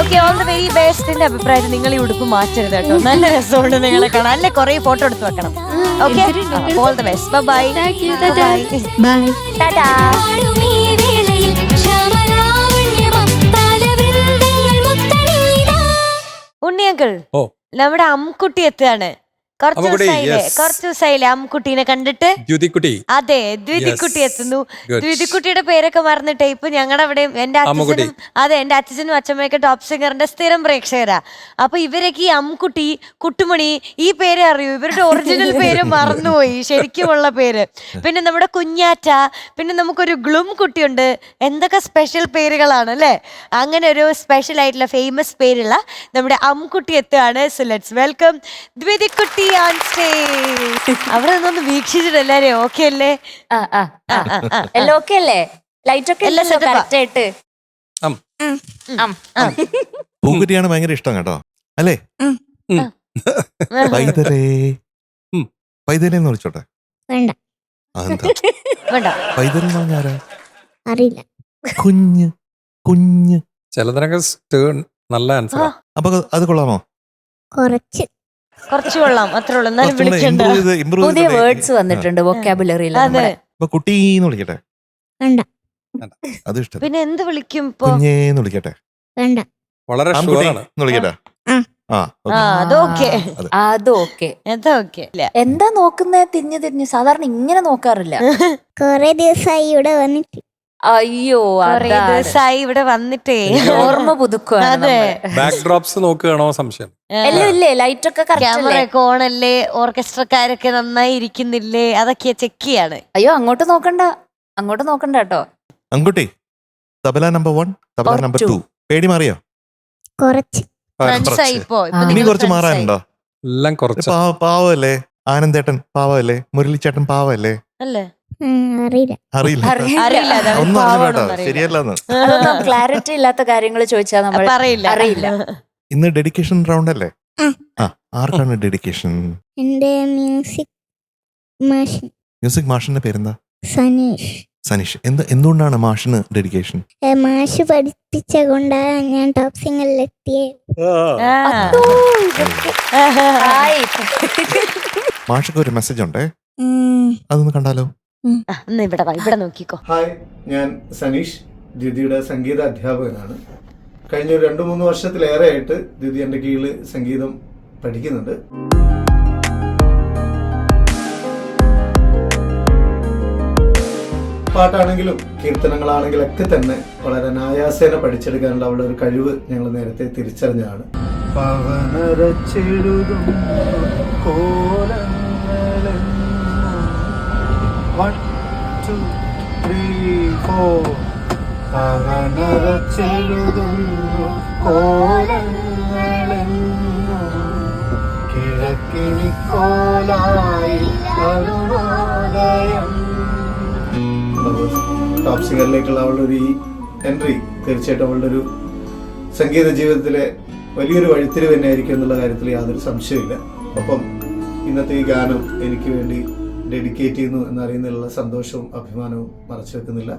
ഓക്കെ, ഓൾ ദ വെരി ബെസ്റ്റിന്റെ അഭിപ്രായത്തിൽ നിങ്ങൾ ഈ ഉടുപ്പ് മാറ്റരുത് കേട്ടോ. നല്ല രസമുണ്ട് നിങ്ങളെ കാണാൻ. അല്ലെ കുറെ ഫോട്ടോ എടുത്ത് വെക്കണം. Okay, all the best. Bye bye. ടാറ്റാ. ഉണ്ണിയങ്കിൾ, ഓ, നമ്മുടെ അമ്മുക്കുട്ടി എത്തുകയാണ്. കുറച്ച് അമ്മുക്കുട്ടി, ദിവസമായില്ലേ അമ്മുക്കുട്ടീനെ കണ്ടിട്ട്? ദ്യുതിക്കുട്ടി. അതെ, ദ്വിതിക്കുട്ടി എത്തുന്നു. Good. ദ്വിതിക്കുട്ടിയുടെ പേരൊക്കെ മറന്നിട്ടേ ഇപ്പൊ ഞങ്ങളുടെ അവിടെ എന്റെ അമ്മുക്കുട്ടി. അച്ഛനും അതെ എന്റെ അച്ഛനും അച്ഛമ്മയൊക്കെ ടോപ്പ് സിംഗറിന്റെ സ്ഥിരം പ്രേക്ഷകരാ. അപ്പൊ ഇവരൊക്കെ ഈ അമ്മുക്കുട്ടി, കുട്ടുമണി ഈ പേര് അറിയൂ. ഇവരുടെ ഒറിജിനൽ പേര് മറന്നുപോയി, ശരിക്കുമുള്ള പേര്. പിന്നെ നമ്മുടെ കുഞ്ഞാറ്റ, പിന്നെ നമുക്കൊരു ഗ്ലും കുട്ടിയുണ്ട്. എന്തൊക്കെ സ്പെഷ്യൽ പേരുകളാണ് അല്ലേ? അങ്ങനെ ഒരു സ്പെഷ്യൽ ആയിട്ടുള്ള ഫേമസ് പേരുള്ള നമ്മുടെ അമ്മുക്കുട്ടി എത്തുകയാണ്. സോ ലെറ്റ്സ് വെൽക്കം ദ്വിതിക്കുട്ടി ഓൺ സ്റ്റേജ്. അവിടെ നിന്നൊന്ന് വീക്ഷിച്ചിട്ട് എല്ലാരും ഓക്കെ അല്ലേ? എല്ലാം ഓക്കെ അല്ലേ? ലൈറ്റ് ഒക്കെ എല്ലാം setup ആ. കറക്റ്റ് ആയിട്ട്. പൂക്കുറ്റിയാണ് ഭയങ്കര ഇഷ്ടം കേട്ടോ, അല്ലേ? പൈതലേ പൈതലേ എന്ന് വിളിച്ചോട്ടെ. വേണ്ട. അതെന്താ വേണ്ട, പൈതൽ എന്ന് പറഞ്ഞാരാ? അറിയില്ല. കുഞ്ഞ് കുഞ്ഞ്. ചിലതിനൊക്കെ സ്റ്റേൺ നല്ല ആൻസർ. അപ്പൊ അത് കൊള്ളാമോ? കുറച്ച് കുറച്ച് കൊള്ളാം, അത്രേ ഉള്ളൂ. എന്നാലും വിളിക്കണ്ട. പുതിയ വേർഡ്സ് വന്നിട്ടുണ്ട് വൊക്കാബുലറിയിൽ. അതെ, അപ്പൊ കുട്ടീന്ന് വിളിക്കട്ടെ. വേണ്ട. അത് ഇഷ്ടം. പിന്നെ എന്ത് വിളിക്കും ഇപ്പൊ? കുഞ്ഞേന്ന് വിളിക്കട്ടെ. വേണ്ട. വളരെ ആൺകുട്ടി ഷുവറാണ്. എന്ന് വിളിക്കട്ടെ. ആ അതൊക്കെ അതൊക്കെ. അതൊക്കെ എന്താ നോക്കുന്നേ? തിരിഞ്ഞു തിരിഞ്ഞു. സാധാരണ ഇങ്ങനെ നോക്കാറില്ല. കൊറേ ദിവസമായി ഇവിടെ വന്നിട്ട്. അയ്യോ, കൊറേ ദിവസമായി ഇവിടെ വന്നിട്ടേ ഓർമ്മ പുതുക്കുവാണ്. അതെ, ബാക്ക് ഡ്രോപ്സ് നോക്കുകയാണോ സംശയം? എല്ലാം ഇല്ലേ? ലൈറ്റ് ഒക്കെ ക്യാമറ ഒക്കെ ഓണല്ലേ? ഓർക്കസ്ട്രക്കാരൊക്കെ നന്നായി ഇരിക്കുന്നില്ലേ? അതൊക്കെ ചെക്ക് ചെയ്യാണ്. അയ്യോ, അങ്ങോട്ട് നോക്കണ്ട, അങ്ങോട്ട് നോക്കണ്ട കേട്ടോ. അങ്കുട്ടി, tabla number 1, tabla Or number 2. 2. പേടി മാറിയോ? കുറച്ച്. ഫ്രണ്ട്സായി ഇപ്പോ. ഇപ്പൊ ഇനി നിങ്ങൾ കുറച്ച് friends ആയി. മാറാനുണ്ടോ? എല്ലാം കുറച്ച്. പാവല്ലേ? ആനന്ദേട്ടൻ പാവല്ലേ? മുരളിച്ചേട്ടൻ പാവല്ലേ? അല്ലേ? അറിയില്ല. അറിയില്ല. അറിയില്ല, അത് അവര് ഒന്നും അറിയില്ല കേട്ടോ, പാവാണെന്ന് അറിയില്ല. ശരിയല്ലെന്ന്. അതൊന്നും ക്ലാരിറ്റി ഇല്ലാത്ത കാര്യങ്ങൾ ചോദിച്ചാൽ നമ്മൾ പറയില്ല. അറിയില്ല. ഇന്ന് ഡെഡിക്കേഷൻ റൗണ്ട് അല്ലേ? ആ, ആർക്കാണ് ഡെഡിക്കേഷൻ? എന്റെ മ്യൂസിക് മാഷ് മ്യൂസിക് മാഷിന്റെ പേരെന്താ? സനീഷ്. സനീഷ്. എന്തുകൊണ്ടാണ് മാഷിന് ഡെഡിക്കേഷൻ? മാഷ് പഠിപ്പിച്ച കൊണ്ടാണ് ഞാൻ ടോപ്പ് സിംഗറിലെത്തിയേ. ഹായ്. മാഷക്ക് ഒരു മെസ്സേജ് ഉണ്ടേ, അതൊന്ന് കണ്ടാലോ? എന്നാ ഇവിടെ വാ, ഇവിടെ നോക്കിക്കോ. ഹായ്, ഞാൻ സനീഷ്, ദ്യുതിയുടെ സംഗീത അധ്യാപകനാണ്. കഴിഞ്ഞ ഒരു 2-3 വർഷത്തിലേറെ ആയിട്ട് ദ്യുതി എൻ്റെ കീഴിൽ സംഗീതം പഠിക്കുന്നുണ്ട്. പാട്ടാണെങ്കിലും കീർത്തനങ്ങളാണെങ്കിലും ഒക്കെ തന്നെ വളരെ നായാസേന പഠിച്ചെടുക്കാനുള്ള അവളുടെ ഒരു കഴിവ് ഞങ്ങൾ നേരത്തെ തിരിച്ചറിഞ്ഞതാണ്. പവനരച്ചെഴുതും കോലങ്ങളെന്നും 1, 2, 3, 4. പവനരച്ചെഴുതുന്നു കോലങ്ങളെന്നും കിഴക്കിനിക്കോലായി അരുണോദയം. ടോപ്പ് സിംഗറിലേക്കുള്ള അവളുടെ ഒരു ഈ എൻട്രി തീർച്ചയായിട്ടും അവളുടെ ഒരു സംഗീത ജീവിതത്തിലെ വലിയൊരു വഴിത്തിരിവ് തന്നെയായിരിക്കും എന്നുള്ള കാര്യത്തിൽ യാതൊരു സംശയമില്ല. ഒപ്പം ഇന്നത്തെ ഈ ഗാനം എനിക്ക് വേണ്ടി ഡെഡിക്കേറ്റ് ചെയ്യുന്നു എന്നറിയുന്നതിലുള്ള സന്തോഷവും അഭിമാനവും മറച്ചു വെക്കുന്നില്ല.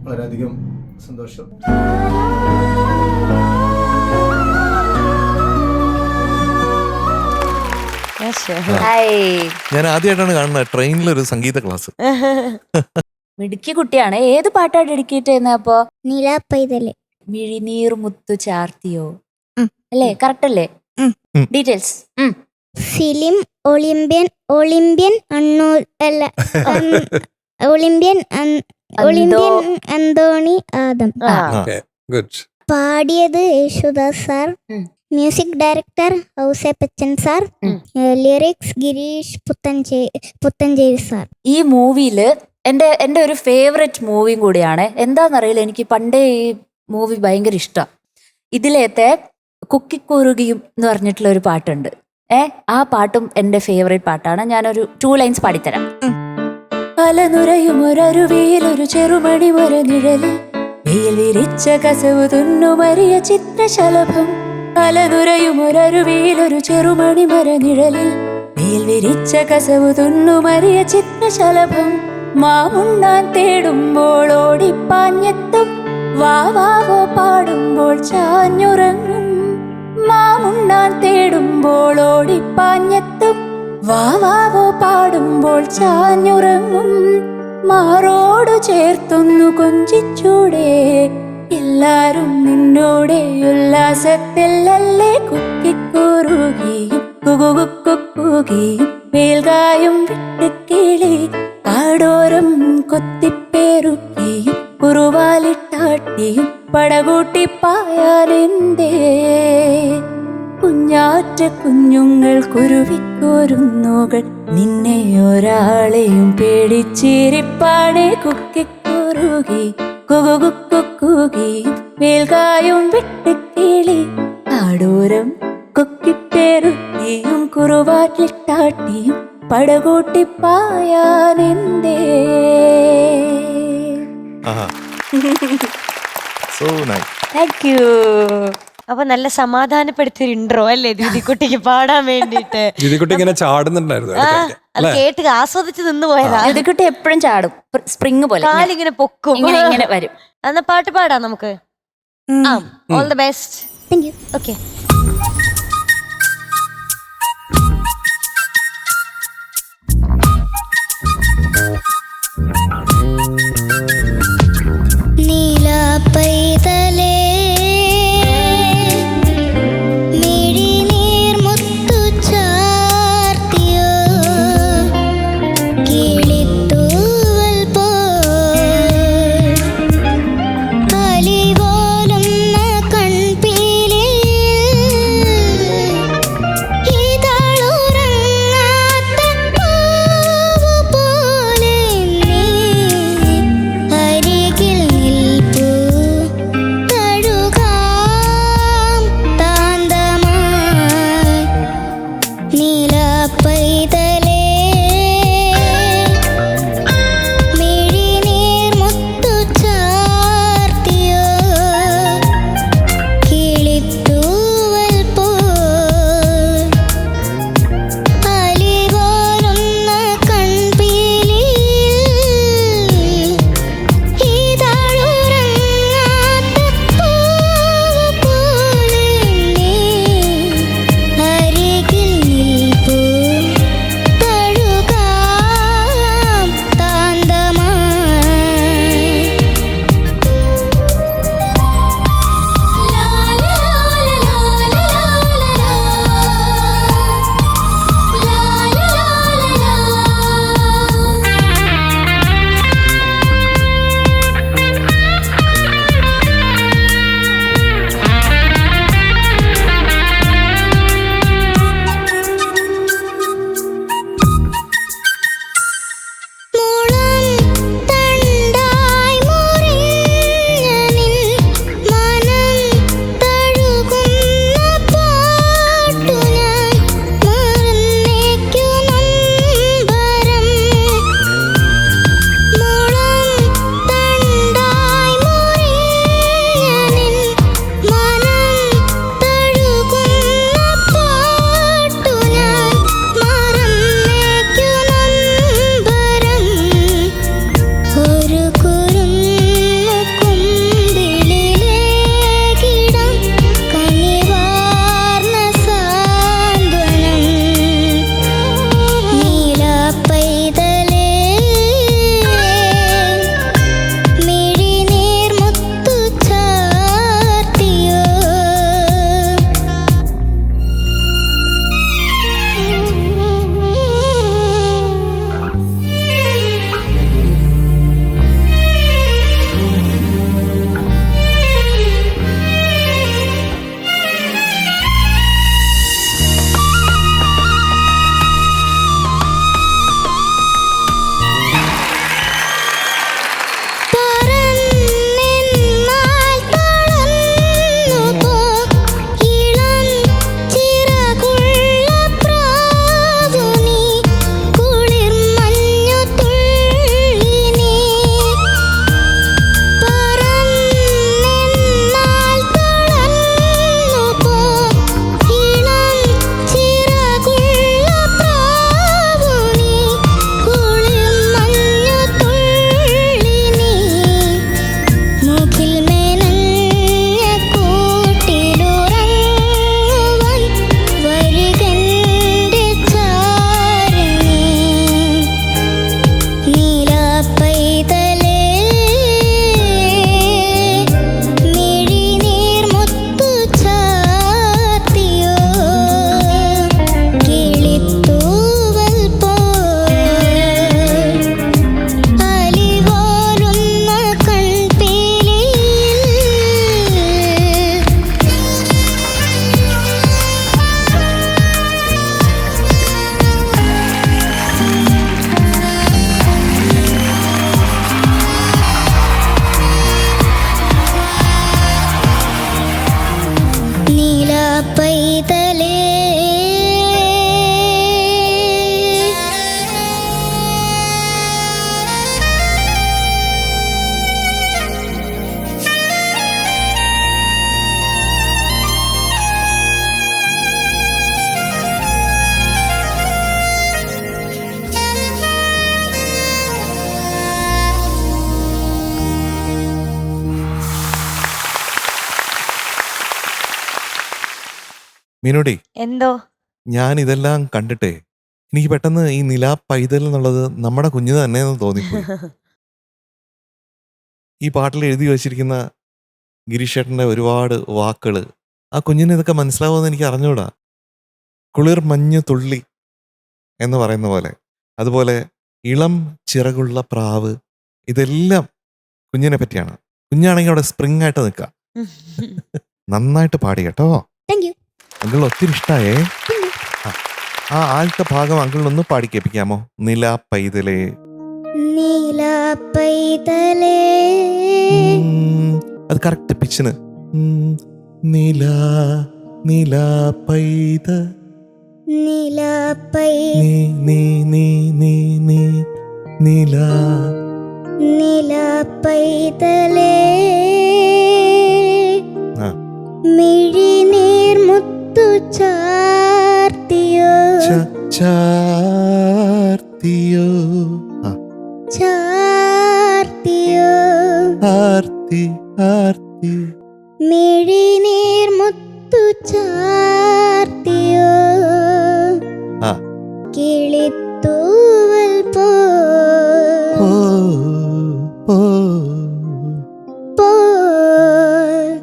വളരെയധികം സന്തോഷം. ഞാൻ ആദ്യമായിട്ടാണ് കാണുന്നത് ട്രെയിനിലൊരു സംഗീത ക്ലാസ്. മിടുക്കി കുട്ടിയാണ്. ഏത് പാട്ടാ ഡെഡിക്കേറ്റ് ചെയ്യുന്നത് അപ്പോ? നീലാപ്പൈതല്. മിഴിനീർ മുത്തു ചാർത്തിയോ അല്ലേ? കറക്റ്റ് അല്ലേ? Details. Film Olympian Anthony Adam. Good. പാടിയത് Yesudas sir, music director Ouseppachan sir, lyrics Girish Puthenchery sir. ഈ മൂവിയില് എന്റെ ഒരു ഫേവറേറ്റ് മൂവിയും കൂടിയാണ്. എന്താണെന്നറിയില്ല, എനിക്ക് പണ്ടേ ഈ മൂവി ഭയങ്കര ഇഷ്ടം. ഇതിലത്തെ കുക്കിക്കുറുകിയും എന്ന് പറഞ്ഞിട്ടുള്ള ഒരു പാട്ടുണ്ട്. ആ പാട്ടും എന്റെ ഫേവറേറ്റ് പാട്ടാണ്. ഞാനൊരു 2 ലൈൻസ് പാടിത്തരാം. അലനുരയും ഒരരുവിയിൽ ഒരു ചെറുമണി ഒരു നിഴലിൽ വെയിൽ വിരിച്ച കസവ് തുന്നുമറിയ ചിത്രശലഭം. അലനുരയും ഒരരുവിയിൽ ഒരു ചെറുമണി മര നിഴലിൽ വെയിൽ വിരിച്ച കസവ് തുന്നുമറിയ ചിത്രശലഭം. മാമുണ്ണാൻ തേടുമ്പോൾ ഓടിപ്പാഞ്ഞെത്തും, വാവാവോ പാടുമ്പോൾ ചാഞ്ഞുറങ്ങും. മാമുണ്ണാൻ തേടുമ്പോൾ ഓടിപ്പാഞ്ഞെത്തും, വാവാവോ പാടുമ്പോൾ ചാഞ്ഞുറങ്ങും. മാറോടു ചേർത്തൊന്നു കൊഞ്ചിച്ചൂടെ, എല്ലാരും നിന്നോടെ ഉല്ലാസത്തിലല്ലേ. കുക്കിക്കുറുകിയും കുകുകുക്കുകിയും വേൽകായും വിട്ടുകിളി കാടോരം കൊത്തിപ്പേറുക്കിയും കുറുവാലിട്ടാട്ടിയും പടകൂട്ടി പായാനെന്തേ. കുഞ്ഞാറ്റ കുഞ്ഞുങ്ങൾ കുരുവിക്കോരുന്നുകൾ നിന്നെ ഒരാളെയും പേടിച്ചിരിപ്പാണേ. കുക്കിക്കുറുകി കുകുകുക്കുകിയും വേൽകായും വിട്ടുകിളി കാടോരം കൊക്കിപ്പേറുക്കിയും കുറുവാലിട്ടാട്ടിയും പടകൂട്ടി പായാനെന്തേ. Thank you. അപ്പൊ നല്ല സമാധാനപ്പെടുത്തിയൊരു ഇൻട്രോ അല്ലേ ദീദിക്കുട്ടിക്ക് പാടാൻ വേണ്ടിട്ട്. ദീദിക്കുട്ടി ഇങ്ങനെ ചാടുന്നുണ്ടായിരുന്നു. അത് കേട്ട് ആസ്വദിച്ച് നിന്ന് പോയതാ. ദീദിക്കുട്ടി എപ്പോഴും ചാടും, സ്പ്രിങ് പോലെ കാലിങ്ങനെ പൊക്കും, ഇങ്ങനെ വരും. എന്നാ പാട്ട് പാടാം നമുക്ക്. All the best. Thank you. Okay. നീലാപ്പൈതലേ ിൽ മീനുടി, എന്തോ ഞാൻ ഇതെല്ലാം കണ്ടിട്ടേ എനിക്ക് പെട്ടെന്ന് ഈ നിലാ പൈതൽ എന്നുള്ളത് നമ്മുടെ കുഞ്ഞ് തന്നെയെന്ന് തോന്നിപ്പോയി. ഈ പാട്ടിൽ എഴുതി വച്ചിരിക്കുന്ന ഗിരീഷേട്ടൻ്റെ ഒരുപാട് വാക്കുകൾ ആ കുഞ്ഞിന് ഇതൊക്കെ മനസ്സിലാവുമെന്ന് എനിക്ക് അറിഞ്ഞൂടാ. കുളിർ മഞ്ഞ് തുള്ളി എന്ന് പറയുന്ന പോലെ, അതുപോലെ ഇളം ചിറകുള്ള പ്രാവ്, ഇതെല്ലാം കുഞ്ഞിനെ പറ്റിയാണ്. കുഞ്ഞാണെങ്കിൽ അവിടെ സ്പ്രിങ് ആയിട്ട് നിൽക്കുക. നന്നായിട്ട് പാടി കേട്ടോ. Thank U. അങ്കിൾ ഒത്തിരി ഇഷ്ടായേ. ആ ആദ്യത്തെ ഭാഗം അങ്കിളിനൊന്ന് പാടി കേൾപ്പിക്കാമോ? നിലാ പൈതലേ. നീലാ പൈതലേ അത് കറക്റ്റ് പിച്ചിന്. നിലാ നിലാ പൈത നീലാ പൈ നീ നീ നീ നീ നീ നിലാ നീലാ പൈതലേ ആ. മിഴിനീർ മുത്തു ചാർത്തിയോ ചാർത്തിയോ ചാർത്തിയോ ആർത്തി ആർത്തി മിഴിനീർ മുത്തു ചാർത്തിയോ ആ. കിളിത്തൂവൽ പോ ഓ ഓ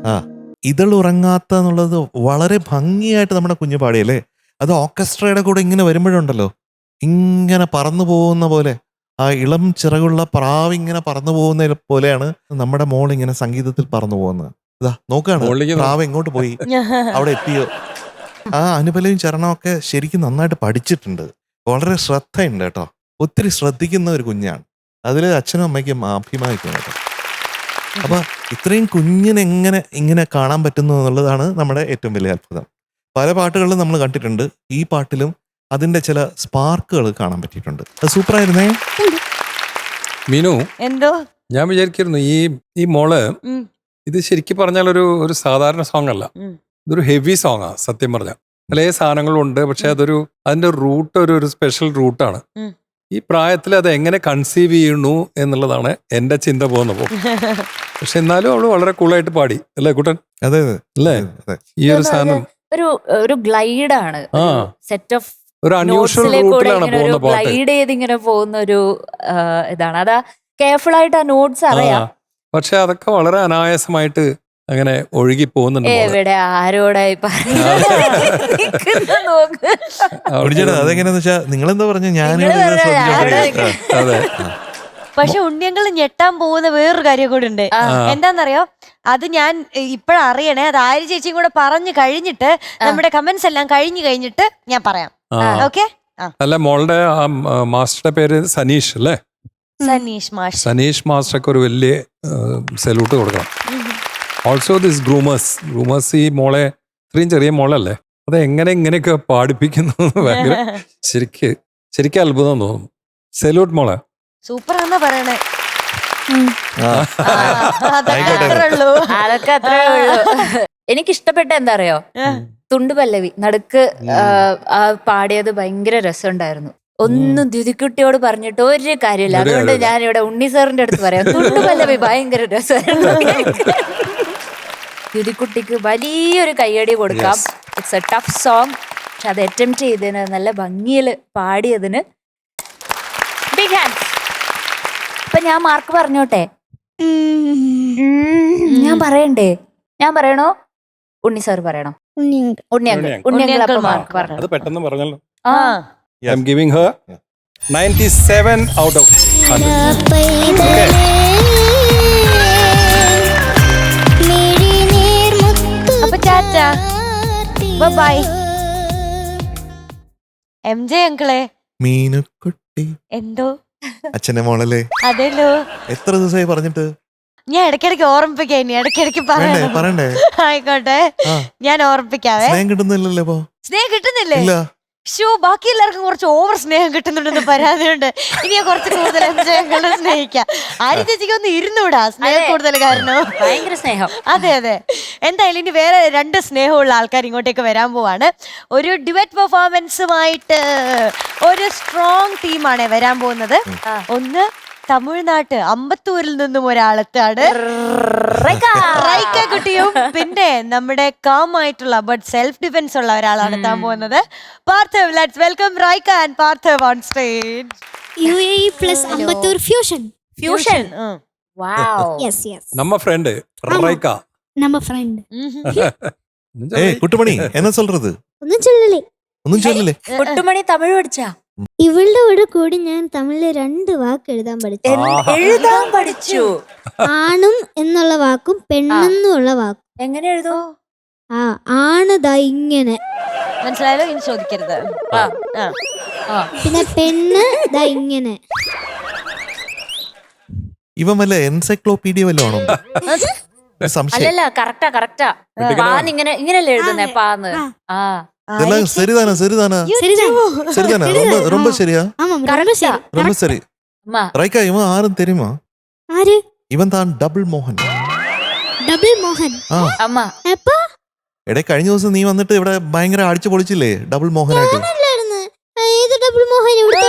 ആ. ഇതളുറങ്ങാത്ത എന്നുള്ളത് വളരെ ഭംഗിയായിട്ട് നമ്മുടെ കുഞ്ഞു പാടിയല്ലേ. അത് ഓർക്കസ്ട്രയുടെ കൂടെ ഇങ്ങനെ വരുമ്പോഴുണ്ടല്ലോ, ഇങ്ങനെ പറന്നു പോകുന്ന പോലെ, ആ ഇളം ചിറകുള്ള പ്രാവ് ഇങ്ങനെ പറന്നു പോകുന്ന പോലെയാണ് നമ്മുടെ മോൾ ഇങ്ങനെ സംഗീതത്തിൽ പറന്നു പോകുന്നത്. ഇതാ നോക്കാണ് പ്രാവ് എങ്ങോട്ട് പോയി, അവിടെ എത്തിയോ. ആ അനുപലയും ചരണമൊക്കെ ശരിക്കും നന്നായിട്ട് പഠിച്ചിട്ടുണ്ട്. വളരെ ശ്രദ്ധയുണ്ട് കേട്ടോ. ഒത്തിരി ശ്രദ്ധിക്കുന്ന ഒരു കുഞ്ഞാണ്. അതിൽ അച്ഛനും അമ്മയ്ക്കും അഭിമാനിക്കും കേട്ടോ. അപ്പൊ ഇത്രയും കുഞ്ഞിനെ എങ്ങനെ ഇങ്ങനെ കാണാൻ പറ്റുന്നു എന്നുള്ളതാണ് നമ്മുടെ ഏറ്റവും വലിയ അത്ഭുതം. പല പാട്ടുകളിലും നമ്മൾ കണ്ടിട്ടുണ്ട്, ഈ പാട്ടിലും അതിന്റെ ചില സ്പാർക്കുകൾ കാണാൻ പറ്റിയിട്ടുണ്ട്. അത് സൂപ്പറായിരുന്നേ. മീനു, എന്തോ ഞാൻ വിചാരിക്കുന്നു ഈ മോള് ഉം. ഇത് ശരിക്കും പറഞ്ഞാൽ ഒരു സാധാരണ സോങ് അല്ല. ഉം. ഇതൊരു ഹെവി സോങ്ങാ സത്യം പറഞ്ഞാൽ. പല സാധനങ്ങളും ഉണ്ട്, പക്ഷെ അതിന്റെ റൂട്ട് ഒരു സ്പെഷ്യൽ റൂട്ടാണ്. ഉം. ഈ പ്രായത്തിൽ അത് എങ്ങനെ കൺസീവ് ചെയ്യുന്നു എന്നുള്ളതാണ് എന്റെ ചിന്ത പോകുന്നത്. പക്ഷെ എന്നാലും അവള് വളരെ കൂളായിട്ട് പാടി അല്ലേ കുട്ടൻ? അതെ അല്ലേ? അതെ. ഈ ഒരു സാധനം ഒരു ഗ്ലൈഡാണ്, ആ സെറ്റ് ഓഫ് ഒരു അൺയൂഷ്വൽ റൂട്ടിലാണ് പോകുന്ന പാട്ട്. ഗ്ലൈഡ് ചെയ്ത് ഇങ്ങനെ പോകുന്ന ഒരു ഇതാണ്. അതാ കെയർഫുൾ ആയിട്ട് ആ നോട്ട്സ് അറിയാം. പക്ഷെ അതൊക്കെ വളരെ അനായാസമായിട്ട് അങ്ങനെ ഒഴുകി പോകുന്നുണ്ട് മോള്. എവിടെ ആരോടായി അതെങ്ങനെയാന്ന് വെച്ചാ നിങ്ങളെന്താ പറഞ്ഞു? ഞാൻ അതെ. പക്ഷെ ഉണ്ണിയങ്ങൾ ഞെട്ടാൻ പോകുന്ന വേറൊരു കാര്യം കൂടെ ഉണ്ട്. എന്താന്നറിയോ, അത് ഞാൻ ഇപ്പഴറിയണേ. അത് ആര്യ ചേച്ചിയും കൂടെ പറഞ്ഞു കഴിഞ്ഞിട്ട്, നമ്മുടെ കമന്റ്സ് എല്ലാം കഴിഞ്ഞിട്ട് ഞാൻ പറയാം. ഓക്കെ. അല്ല, മോളുടെ മാസ്റ്ററുടെ പേര് സനീഷ് അല്ലേ? സനീഷ് മാഷ്. സനീഷ് മാസ്റ്റർക്ക് ഒരു വലിയ സല്യൂട്ട് കൊടുക്കണം. ഓൾസോ ദിസ് ഗ്രൂമേഴ്സ് ഈ മോളെ, ഇത്രയും ചെറിയ മോളല്ലേ, അത് എങ്ങനെയൊക്കെ പാടിപ്പിക്കുന്നു ഭയങ്കര ശരിക്കും അത്ഭുതം തോന്നും. സല്യൂട്ട് മോളെ. സൂപ്പർ എന്നാ പറയണേ. അതൊക്കെ അത്രേ ഉള്ളൂ. എനിക്കിഷ്ടപ്പെട്ട എന്താ അറിയോ, തുണ്ട് പല്ലവി നടുക്ക് പാടിയത് ഭയങ്കര രസമുണ്ടായിരുന്നു. ഒന്നും ദ്യുതിക്കുട്ടിയോട് പറഞ്ഞിട്ട് ഒരു കാര്യമില്ല. അതുകൊണ്ട് ഞാനിവിടെ ഉണ്ണി സാറിന്റെ അടുത്ത് പറയാം, തുണ്ട് പല്ലവി ഭയങ്കര രസമായിരുന്നു. ദ്യുതിക്കുട്ടിക്ക് വലിയൊരു കയ്യടി കൊടുക്കാം. It's A tough song. പക്ഷെ അത് അറ്റംപ്റ്റ് ചെയ്തതിന്, നല്ല ഭംഗിയിൽ പാടിയതിന് ബിഗ് ഹാൻഡ്സ്. ഇപ്പൊ ഞാൻ മാർക്ക് പറഞ്ഞോട്ടെ? ഞാൻ പറയണ്ടേ? ഞാൻ പറയണോ ഉണ്ണി സാർ പറയണോ? ഉണ്ണിയങ്കിൾ മാർക്ക് പറഞ്ഞു. അത് പെട്ടെന്ന് പറഞ്ഞല്ലോ. ആ I M giving Har 97 out of 100. അപ്പൊ ടാറ്റാ, ബൈ. MJ അങ്കിളെ. മീനുക്കുട്ടി. എന്തോ അച്ഛന്റെ മോളല്ലേ? അതേലോ. എത്ര ദിവസമായി പറഞ്ഞിട്ട്? ഞാൻ ഇടയ്ക്കിടയ്ക്ക് ഓർമ്മിപ്പിക്കാം. ഇനി ഇടയ്ക്കിടയ്ക്ക് പറയണ്ടേ? ആയിക്കോട്ടെ, ഞാൻ ഓർമ്മിപ്പിക്കാവേ. സ്നേഹം കിട്ടുന്നില്ലല്ലോ ഇപ്പൊ. സ്നേഹം കിട്ടുന്നില്ലേ? ഇല്ല. ബാക്കി എല്ലാവർക്കും കുറച്ച് ഓവർ സ്നേഹം കിട്ടുന്നുണ്ടെന്ന് പരാതിയുണ്ട്. ഇനി ഞാൻ കുറച്ച് കൂടുതൽ MJ സ്നേഹിക്കാം. ആര്യ ചേച്ചിക്ക് ഒന്ന് ഇരുന്നൂടാ സ്നേഹം കൂടുതൽ കാരണം? ഭയങ്കര സ്നേഹം. അതെ. എന്തായാലും ഇനി വേറെ 2 സ്നേഹമുള്ള ആൾക്കാർ ഇങ്ങോട്ടേക്ക് വരാൻ പോവാണ്. ഒരു ഡ്യുവറ്റ് പെർഫോമൻസുമായിട്ട് ഒരു സ്ട്രോങ് ടീമാണ് വരാൻ പോകുന്നത്. ഒന്ന് തമിഴ്നാട്ട് അമ്പത്തൂരിൽ നിന്നും ഒരാളെത്താണ് റൈക്ക കുട്ടിയും പിന്നെ നമ്മുടെ കാം ആയിട്ടുള്ള ബട്ട് സെൽഫ് ഡിഫൻസ് ഉള്ള ഒരാളാണ് എത്താൻ പോകുന്നത്. Parthav, let's welcome Raika and Parthav on stage. UAE plus Ambattur fusion. Fusion. Wow. Yes, yes. நம்ம ஃப்ரெண்டு ரைக்கா. நம்ம friend. ஏய் குட்டுமணி என்ன சொல்றது? ഒന്നും ചൊല്ലലേ. ഒന്നും ചൊല്ലല്ലേ? കുട്ടുമണി തമിഴ് പഠിച്ചാ? ഇവളുടെ കൂടെ കൂടി ഞാൻ തമിഴില് 2 വാക്ക് എഴുതാൻ പഠിച്ചു. എഴുതാൻ പഠിച്ചു. ആണും എന്നുള്ള വാക്കും പെണ്ണെന്നുള്ള വാക്കും. എങ്ങനെ എഴുതോ? ആണ് ദാ ഇങ്ങനെ, മനസ്സിലായാലോ? ഇനി ചോദിക്കരുത്. പിന്നെ പെണ്ണ് ദാ ഇങ്ങനെ. ഇവൻ വല്ല എൻസൈക്ലോപീഡിയ വല്ലതും ആണോ? സംശയം. അല്ലല്ല, കറക്റ്റാ. പാന്ന് ഇങ്ങനെയല്ലേ എഴുതുന്നേ? പാന്ന്. ആ, இதெல்லாம் சரிதானா? சரிதான். சரிதானா? ரொம்ப ரொம்ப சரியா? ஆமா, ரொம்ப சரி. ரொம்ப சரி. அம்மா. ரைக்கா, இவன் ஆரும் தெரியுமா? ആര്? ഇവൻ താൻ ഡബിൾ മോഹൻ. ഡബിൾ മോഹൻ. ആ അമ്മ. എപ്പോ? എടേ, കഴിഞ്ഞ ദിവസം നീ വന്നിട്ട് ഇവിടെ ഭയങ്കര അടിച്ചു പൊളിച്ചില്ലേ ഡബിൾ മോഹനായിട്ട്? ഞാനല്ലായിരുന്നു. ഏത് ഡബിൾ മോഹൻ? ഇവിടുത്തെ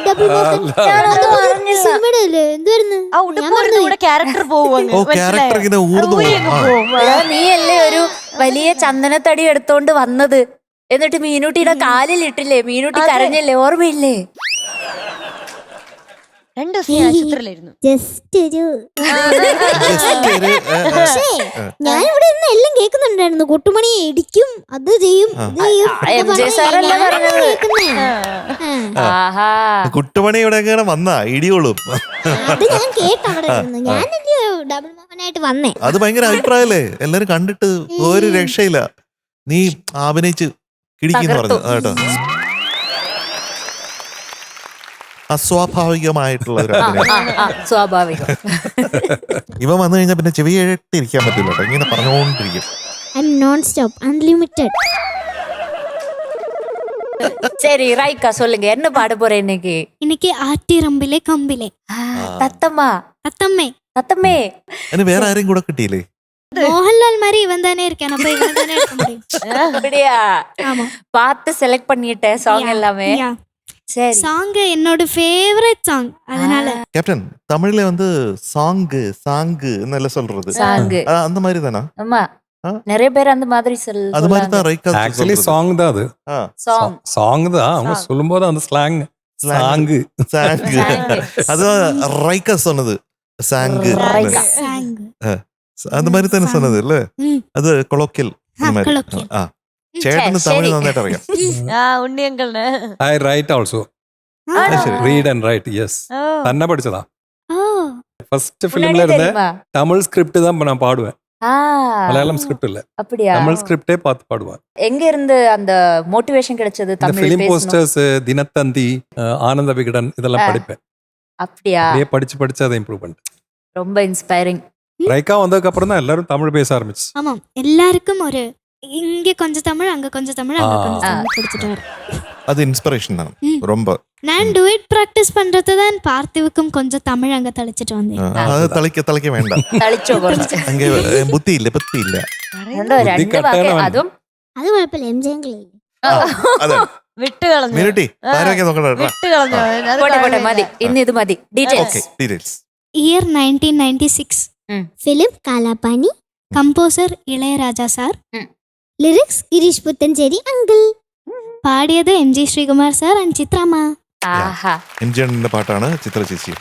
ഡബിൾ മോഹൻ. ഞാനത് പറഞ്ഞില്ല. സിനിമയുടെ അല്ലേ? എന്തുവായിരുന്നു? ആ ഉടുപ്പ് ക്യാരക്ടർ പോകും. ഓ, ക്യാരക്ടർ ഇങ്ങനെ ഊർന്നു പോകും. എടാ, നീയല്ലേ ഒരു വലിയ ചന്ദനത്തടി എടുത്തോണ്ട് വന്നത്? എന്നിട്ട് മീനൂട്ടിയുടെ കാലിൽ ഇട്ടില്ലേ? മീനൂട്ടി കരഞ്ഞില്ലേ? ഓർമ്മയില്ലേ? 2 ദിവസം ആശുപത്രിയിലായിരുന്നു. ജസ്റ്റ് ഒരു ഞാൻ ഇവിടെ നിന്ന് എല്ലാം കേൾക്കുന്നുണ്ടായിരുന്നു. കൊട്ടുമണി ഇടിക്കും, അത് ചെയ്യും, ഇത് ചെയ്യും. MJ സാറല്ലേ പറഞ്ഞത്? ആഹാ. കുട്ടുമണി ഇവിടെ എങ്ങനെ വന്നാ ഇടിയോളും? അത് ഞാൻ കേട്ട അവിടെ ഇരുന്ന്. ഞാനല്ലേ ഡബിൾ മോഹനായിട്ട് വന്നേ. അത് ഭയങ്കര അഭിപ്രായല്ലേ? എല്ലാരും കണ്ടിട്ട് ഒരു രക്ഷയില്ല. നീ അഭിനയിച്ച് കിടിക്കുന്നു പറഞ്ഞു കേട്ടോ. അസ്വാഭാവികമായിട്ടുള്ള ഒരു അഭിനയം. സ്വാഭാവികം. ഇവ വന്നു കഴിഞ്ഞാൽ പിന്നെ ചെവിയായിട്ട് ഇരിക്കാൻ പറ്റില്ല കേട്ടോ. ഇങ്ങനെ പറഞ്ഞുകൊണ്ടിരിക്കും. Non stop, unlimited. சரி, ரைக்கா சொல்லுங்க, என்ன பாட போற இன்னைக்கு? എനിക്ക് ആറ്റിറമ്പിലെ കമ്പിലെ തത്തമ്മ. തത്തമ്മേ. അതിന് വേറെ ആരെയും കൂടെ കിട്ടിയില്ലേ? മോഹൻലാൽ மாதிரி இவன் தானே இருக்கான். அப்ப இவன் தானே எடுக்க முடியும். அப்படியா? ஆமா, பார்த்து செலக்ட் பண்ணிட்டேன் சாங் எல்லாமே. சரி, சாங் என்னோட ஃபேவரட் சாங். அதனால கேப்டன், தமிழ்ல வந்து சாங்கு என்னெல்லாம் சொல்றது அந்த மாதிரி தானா? ஆமா, நிறைய பேர் அந்த மாதிரி அது மாதிரி தான் ரைக்கா. ஆக்சுவலி சாங் தான் அது. சாங் தான் அவங்க சொல்லும்போது அந்த ஸ்லாங் சாங்கு. அதுதான் ரைக்கா சொன்னது. சாங்கு அந்த மாதிரி தானே சொன்னது இல்ல? அது கொலோக்கியல். ചേട്ടന് തമിഴ് നന്നായിട്ട് അറിയാം. ഉണ്ണിയങ്കള് I write also. Read and write. Yes, തന്നെ പഠിച്ചതാ. ஃபர்ஸ்ட் ஃபிலிம்ல இருந்த தமிழ் ஸ்கிரிப்ட் தான் நான் பாடுவேன். மலையாளம் ஸ்கிரிப்ட் இல்ல. அப்படியா? தமிழ் ஸ்கிரிப்டே பார்த்து பாடுவேன். எங்க இருந்து அந்த மோட்டிவேஷன் கிடைச்சது? தமிழ் ஃபிலிம் போஸ்டர்ஸ், தினத்தந்தி, ஆனந்த விகடன் இதெல்லாம் படிப்பேன். அப்படியா? அப்படியே படிச்சு அதை இம்ப்ரூவ் பண்ணிட்டேன். ரொம்ப இன்ஸ்பைரிங். ரைக்கா வந்ததுக்கு அப்புறம் தான் எல்லாரும் தமிழ் பேச ஆரம்பிச்சு. ஆமா, எல்லாருக்கும் ஒரு இங்க கொஞ்சம் தமிழ், அங்க கொஞ்சம் தமிழ், அங்க கொஞ்சம் தமிழ் படிச்சிட்டு வர. அது இன்ஸ்பிரேஷன் தான் ரொம்ப. நான் டுயட் பிராக்டிஸ் பண்றது தான் பார்த்திவுக்கும் கொஞ்சம் தமிழ் அங்க தளிச்சிட்டு வந்தேன். அது തളിക്ക വേണ്ട. തളിച്ചോ കുറച്ച്. அங்கே புத்தி இல்ல. രണ്ട് വാക്ക്. അതും അത് കുഴപ്പമില്ല. എംജെങ്കിൾ വിട്ടുകളഞ്ഞു. മിനിറ്റി ആരൊക്കെ നോക്കണ്ട. പോട്ടെ, മതി. ഇന്ന് ഇത് മതി. Details. Year 1996. Film Kalapani. Composer Ilaiyaraaja sir. Lyrics Girish Puthenchery uncle. പാടിയത് MG ശ്രീകുമാർ സാർ ആൻഡ് ചിത്രമ്മ. എംജിയുടെ പാട്ടാണ് ചിത്ര ചേച്ചി.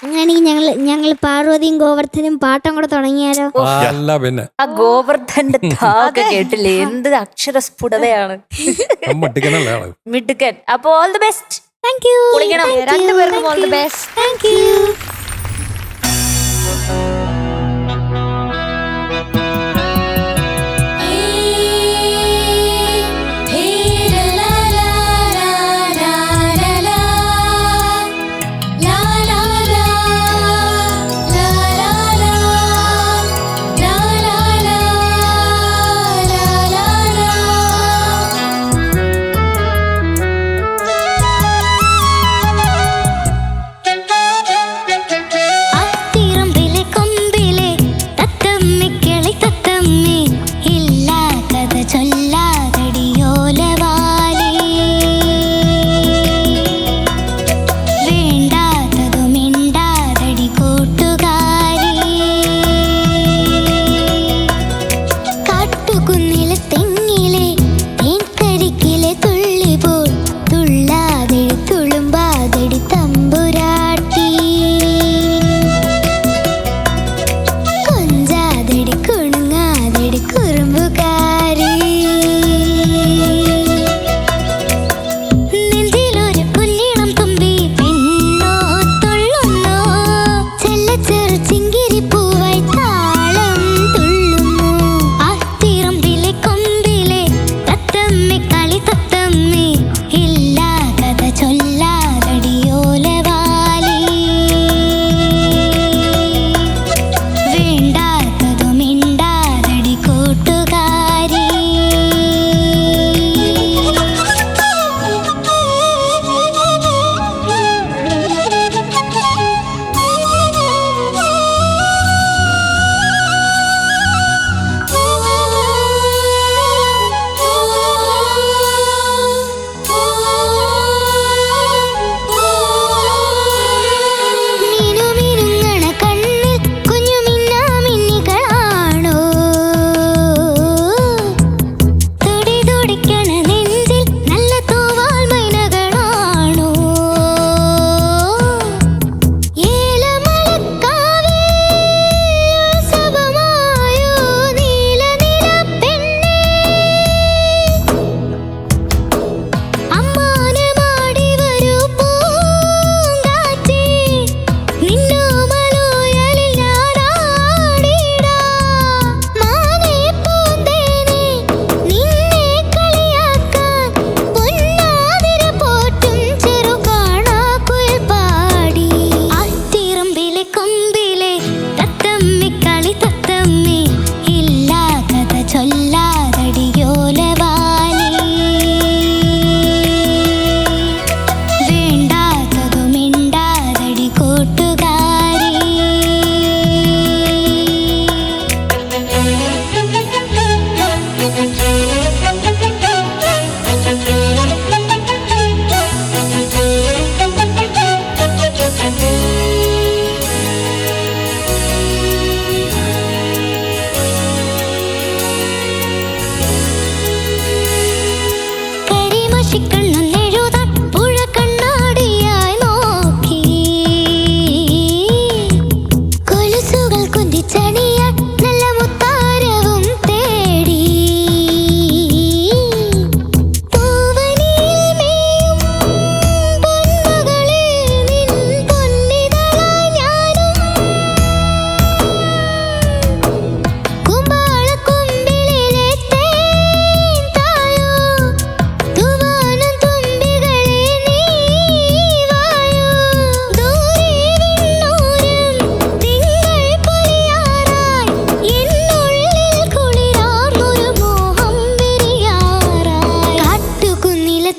അങ്ങനെയാണെങ്കിൽ ഞങ്ങൾ പാർവതിയും ഗോവർദ്ധനും പാട്ടം കൂടെ തുടങ്ങിയാലോ? അല്ല പിന്നെ ആ ഗോവർദ്ധന്റെ താക്ക് കേട്ടില്ലേ? എന്ത് അക്ഷരസ്ഫുടതയാണ്. മിടുക്കൻ. അപ്പൊ all the best. Thank you. രണ്ടുപേർക്കും all the best. Thank you.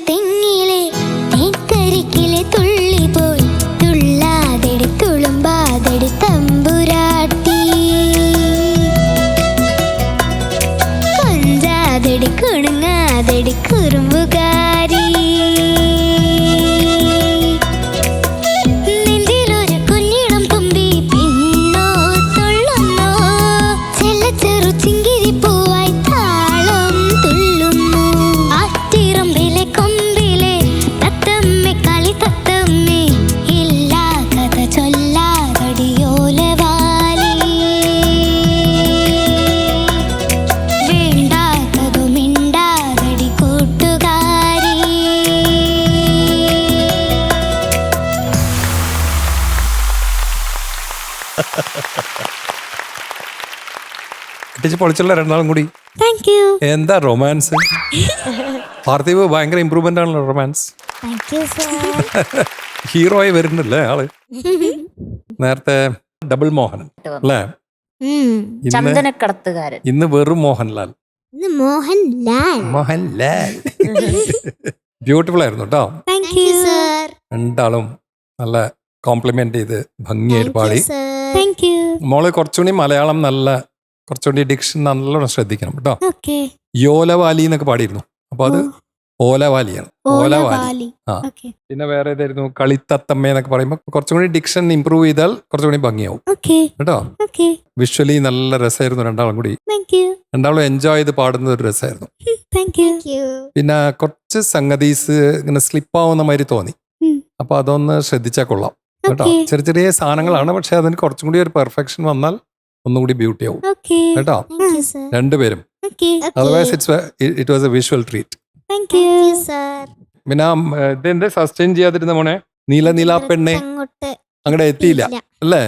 തെങ്ങിലെ തേക്കരിക്കിലെ തുള്ളി പോൽ തുള്ളാതെടി തുളുമ്പാതെടി തമ്പുരാട്ടി കൊഞ്ചാതെടി കുണുങ്ങാതെടി കുറുമ്പുകാരി നെഞ്ചിലൊരു കുഞ്ഞിളം തുമ്പി പിന്നോ തുള്ളുന്നോ ചെല്ല ചെറു ചിങ്കിരി പൂവായി താളം തുള്ളുന്നു ആറ്റിറമ്പിലെ കൊമ്പിലെ തത്തമ്മേ കളി തത്തമ്മേ ഇല്ലാ കഥ ചൊല്ലാതടിയോലവാലി വേണ്ടാത്തതു മിണ്ടാതടി കൂട്ടുകാരി. ഇട്ടിച്ച് പൊളിച്ചുള്ള രണ്ടാളും കൂടി താങ്ക് യു എന്താ റൊമാൻസ്. പാർത്ഥിവ് ഭയങ്കര ഇമ്പ്രൂവ്മെന്റ് ആണല്ലോ romance. Thank you sir. Hero ആയി വരുന്നില്ലേ ആള്. നേരത്തെ ഡബിൾ മോഹൻ അല്ലേ, ഇന്ന് ചന്ദനക്കടത്തുകാരൻ. ഇന്ന് വെറും മോഹൻലാൽ. മോഹൻലാൽ. മോഹൻലാൽ ബ്യൂട്ടിഫുൾ ആയിരുന്നു കേട്ടോ. Thank you sir. രണ്ടാളും നല്ല കോംപ്ലിമെന്റ് ചെയ്ത് ഭംഗിയായിട്ട് പാടി. Thank you. മോള് കുറച്ചുകൂടി മലയാളം നല്ല കുറച്ചുകൂടി ഡിക്ഷൻ നല്ലോണം ശ്രദ്ധിക്കണം കേട്ടോ. ഓക്കെ. യോലവാലി എന്നൊക്കെ പാടിയിരുന്നു, അപ്പൊ അത് ഓലവാലിയാണ്. ഓലവാലി. ആ ഓക്കെ. പിന്നെ വേറെ ഏതായിരുന്നു, കളിത്തത്തമ്മ എന്നൊക്കെ പറയുമ്പോൾ കുറച്ചും കൂടി ഡിക്ഷൻ ഇമ്പ്രൂവ് ചെയ്താൽ കുറച്ചും കൂടി ഭംഗിയാവും ഓക്കെ. കേട്ടോ. ഓക്കെ. വിഷ്വലി നല്ല രസമായിരുന്നു രണ്ടാളും കൂടി. Thank you. രണ്ടാളും എൻജോയ് ചെയ്ത് പാടുന്ന ഒരു രസമായിരുന്നു. Thank you. പിന്നെ കുറച്ച് സംഗതീസ് ഇങ്ങനെ സ്ലിപ്പ് ആവുന്ന മാതിരി തോന്നി, അപ്പൊ അതൊന്ന് ശ്രദ്ധിച്ചാൽ കൊള്ളാം കേട്ടോ. Okay. ചെറിയ ചെറിയ സാധനങ്ങളാണ്, പക്ഷെ അതിന് കുറച്ചും കൂടി ഒരു പെർഫെക്ഷൻ വന്നാൽ ഒന്നുകൂടി ബ്യൂട്ടി ആവും ഓക്കെ. കേട്ടോ. Thank you sir. രണ്ടുപേരും. Okay. Otherwise it was a visual treat. Thank you sir. പിന്നെ ഇതെന്ത് സസ്റ്റെയിൻ ചെയ്യാതിരുന്ന മോനെ, നീല നീല പെണ്ണെ അങ്ങോട്ട് അങ്ങടെ എത്തിയില്ല അല്ലേ,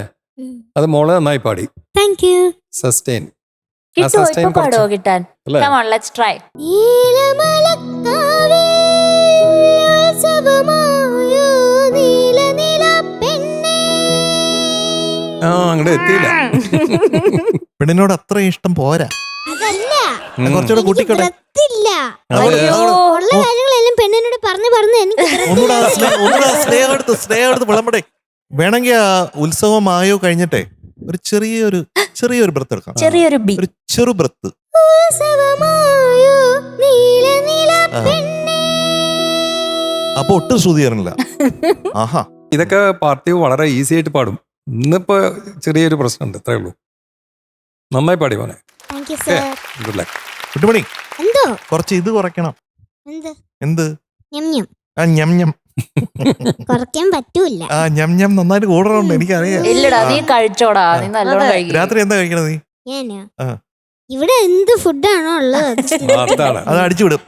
അത് മോള് നന്നായി പാടി. Thank you. സസ്റ്റെയിൻ കിട്ടോ ഇപ്പൊ പാടുവോ കിട്ടാൻ? അല്ലേ? Come on, let's try. നീലമലക്കാവിൽ ഉത്സവമായോ നീല നീല പെണ്ണേ. ആ അങ്ങടെ എത്തിയില്ല. പെണ്ണിനോട് അത്ര ഇഷ്ടം പോരാ, അതല്ല, കുറച്ചുകൂടെ കൂട്ടിക്കോട്ടെ. ദ്രത്തില്ല. അയ്യോ. ഉള്ള കാര്യങ്ങളെല്ലാം പെണ്ണിനോട് പറഞ്ഞു പറഞ്ഞു എനിക്ക് ഒന്നുകൂടെ സ്നേഹം എടുത്ത് വിളമ്പടേ. വേണമെങ്കിൽ ആ ഉത്സവമായോ കഴിഞ്ഞിട്ടെ ഒരു ചെറിയൊരു ബ്രത്ത് എടുക്കാം. ചെറിയൊരു ബി. ഒരു ചെറു ബ്രത്ത്. ഉത്സവമായോ നീല നീല പെണ്ണേ. അപ്പൊ ഒട്ടും ശ്രുതി കയറില്ല. ആഹാ, ഇതൊക്കെ പാർട്ടി വളരെ ഈസി ആയിട്ട് പാടും. ഇന്നിപ്പോ ചെറിയൊരു പ്രശ്നമുണ്ട്, അത്രേ ഉള്ളൂ. നന്നായി പാടി മോനെ. Thank you sir. Good luck. Kuttumani എന്തോ കുറച്ച് ഇത് കുറയ്ക്കണം. എന്ത് എന്ത്? ഞം ഞം ആ ഞം ഞം. കുറയ്ക്കാൻ പറ്റൂല. ആ ഞം ഞം നന്നായിട്ട് കൂടറുണ്ട്, എനിക്കറിയാം. ഇല്ലടാ, നീ കഴിച്ചോടാ, നീ നല്ലോണം കഴിക്കും. രാത്രി എന്താ കഴിക്കണത് നീ? ഞാനോ ആ. ഇവിടെ എന്ത് ഫുഡാണോ ഉള്ളത് അതാണ് അത് അടിച്ചു വിടും.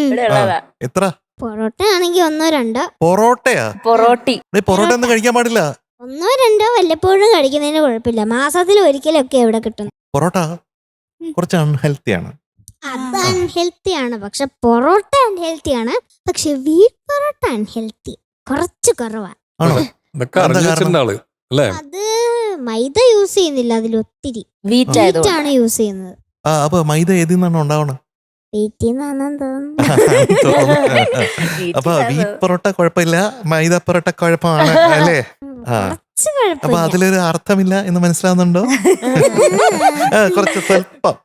ഇവിടെ ഉള്ളതാ. എത്ര പൊറോട്ട ആണെങ്കിൽ 1-2 പൊറോട്ടയാ? പൊറോട്ടി. പൊറോട്ട ഒന്നും കഴിക്കാൻ പാടില്ല. 1-2 വല്ലപ്പോഴും കഴിക്കുന്നതിന് കുഴപ്പമില്ല. മാസത്തിൽ ഒരിക്കലൊക്കെ ഇവിടെ കിട്ടുന്നു. പൊറോട്ട കുറച്ച് അൺഹെൽത്തി ആണ്. അത് അൺഹെൽത്തി ആണ്, പക്ഷെ പൊറോട്ട അൺഹെൽത്തി ആണ്. പക്ഷെ വീട്ട് പൊറോട്ട അൺഹെൽത്തി കുറച്ച് കുറവാ. ആണോ? ഇതൊക്കെ അറിഞ്ഞു വെച്ചിട്ടുണ്ട് ആള് അല്ലേ. അത് മൈദ യൂസ് ചെയ്യുന്നില്ല, അതിൽ ഒത്തിരി വീറ്റ് വീറ്റ് ആയതുകൊണ്ട്. ആണ് യൂസ് ചെയ്യുന്നത്. ആ അപ്പൊ മൈദ ഏതിൽ നിന്നാണ് ഉണ്ടാവണം? വീട്ടിന്നാണെന്ന് തോന്നുന്നു. അപ്പൊ വീറ്റ് പൊറോട്ട കുഴപ്പമില്ല, മൈദ പൊറോട്ട കുഴപ്പമാണ് അല്ലേ? ആ കുറച്ച് അപ്പൊ കുഴപ്പമില്ല. അതിലൊരു അർത്ഥമില്ല എന്ന് മനസ്സിലാവുന്നുണ്ടോ? കുറച്ച് സ്വല്പം.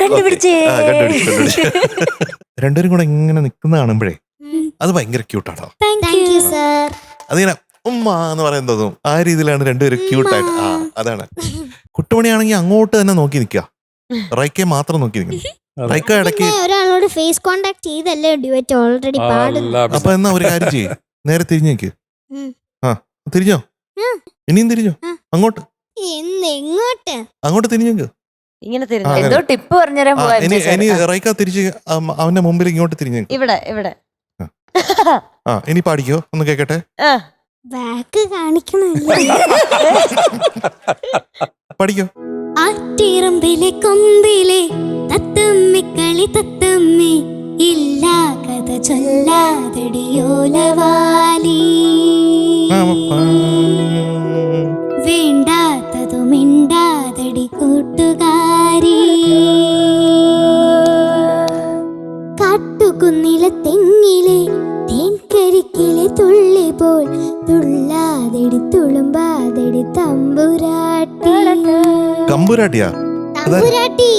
കണ്ടുപിടിച്ചേ. കണ്ടുപിടിച്ചു. രണ്ടുപേരും കൂടെ ഇങ്ങനെ നിൽക്കുന്ന കാണുമ്പോഴേ അത് ഭയങ്കര ക്യൂട്ടാണോ? Thank you sir. അതിങ്ങനെ ഉമ്മ എന്ന് പറയാൻ തോന്നും. ആ രീതിയിലാണ് രണ്ടുപേരും ക്യൂട്ടായിട്ട്. ആ അതാണ്. കുട്ടുമണിയാണെങ്കിൽ അങ്ങോട്ട് തന്നെ നോക്കി നിൽക്കുക, റൈക്കെ മാത്രം നോക്കി നിൽക്കുന്നു. റൈക്ക ഇടയ്ക്ക് പിന്നെ ഒരാളോട് ഫേസ് കോണ്ടാക്ട് ചെയ്തല്ലേ ഡ്യുവറ്റ് ഓൾറെഡി പാടുന്നു. അപ്പൊ എന്നാ ഒരു കാര്യം ചെയ്യ്, നേരെ തിരിഞ്ഞു നിൽക്ക്. ഉം. ആ തിരിഞ്ഞോ? ഇനിയും തിരിഞ്ഞോ? ആ. അങ്ങോട്ട് എങ്ങോട്ട്? അങ്ങോട്ട് തിരിഞ്ഞു നിൽക്ക്. ഇങ്ങനെ ആ, തിരിഞ്ഞു. അങ്ങനെ. എന്തോ ടിപ്പ് പറഞ്ഞുതരാൻ ആ, പോവാ ഇനി റൈക്ക തിരിച്ച് അവന്റെ മുമ്പിൽ ഇങ്ങോട്ട് തിരിഞ്ഞു നിൽക്ക്. ഇവിടെ. ആ ഇനി പാടിക്കോ, ഒന്ന് കേക്കട്ടെ. ആ. ബാക്ക് കാണിക്കണല്ലേ. പഠിക്കോ. ആറ്റിറമ്പിലെ കൊമ്പിലെ തത്തമ്മി കളി തത്തമ്മി ഇല്ലാ കഥ ചൊല്ലാതടിയോലവാലി വേണ്ടാത്തതു മിണ്ടാതടി കൂട്ടുകാരി കാട്ടുകുന്നിലെ തെങ്ങിലെ തമ്പുരാട്ടിയാ? തമ്പുരാട്ടി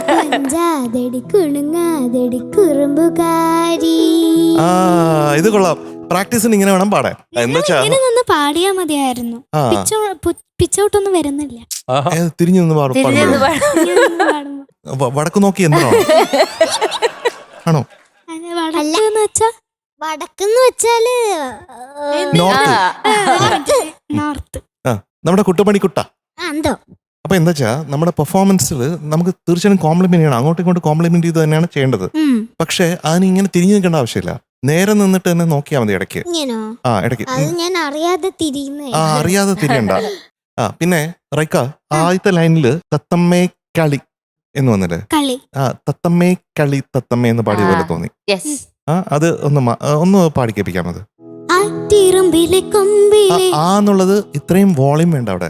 കൊഞ്ചാതെടി കുണുങ്ങാതെടി കുറുമ്പുകാരി. ആ ഇത് കൊള്ളാം. പ്രാക്ടീസിന് ഇങ്ങനെ വേണം പാടാൻ. എന്താ വെച്ചാ ഇങ്ങനെ നിന്ന് പാടിയാ മതിയായിരുന്നു. പിച്ചൗട്ടൊന്നും വരുന്നില്ല. തിരിഞ്ഞു നിന്ന് വടക്ക് നോക്കി എന്താണോ ആണോ? വടക്കെന്ന് വെച്ചാല് നോർത്ത്. നമ്മുടെ കുട്ടപ്പണിക്കുട്ട. എന്തോ അപ്പൊ എന്താ വെച്ചാ നമ്മുടെ പെർഫോമൻസിൽ നമുക്ക് തീർച്ചയായും കോംപ്ലിമെന്റ് ചെയ്യണം. അങ്ങോട്ടും ഇങ്ങോട്ടും കോംപ്ലിമെന്റ് ചെയ്ത് തന്നെയാണ് ചെയ്യേണ്ടത്. പക്ഷെ അതിന് ഇങ്ങനെ തിരിഞ്ഞു നിൽക്കേണ്ട ആവശ്യമില്ല. നേരെ നിന്നിട്ട് തന്നെ നോക്കിയാൽ മതി ഇടയ്ക്ക്. ഇടയ്ക്ക് ഞാൻ അറിയാതെ തിരിയുന്നേ. അറിയാതെ തിരിയണ്ട. പിന്നെ റൈക്ക ആദ്യത്തെ ലൈനില് തത്തമ്മേ കളി എന്ന് വന്നില്ലേ? തത്തമ്മേ കളി തത്തമ്മേ എന്ന് പാടിയ പോലെ തോന്നി. അത് ഒന്ന് പാടിക്കേപ്പിക്കാം. അത് എന്നുള്ളത് ഇത്രയും വോളിയം വേണ്ട അവിടെ.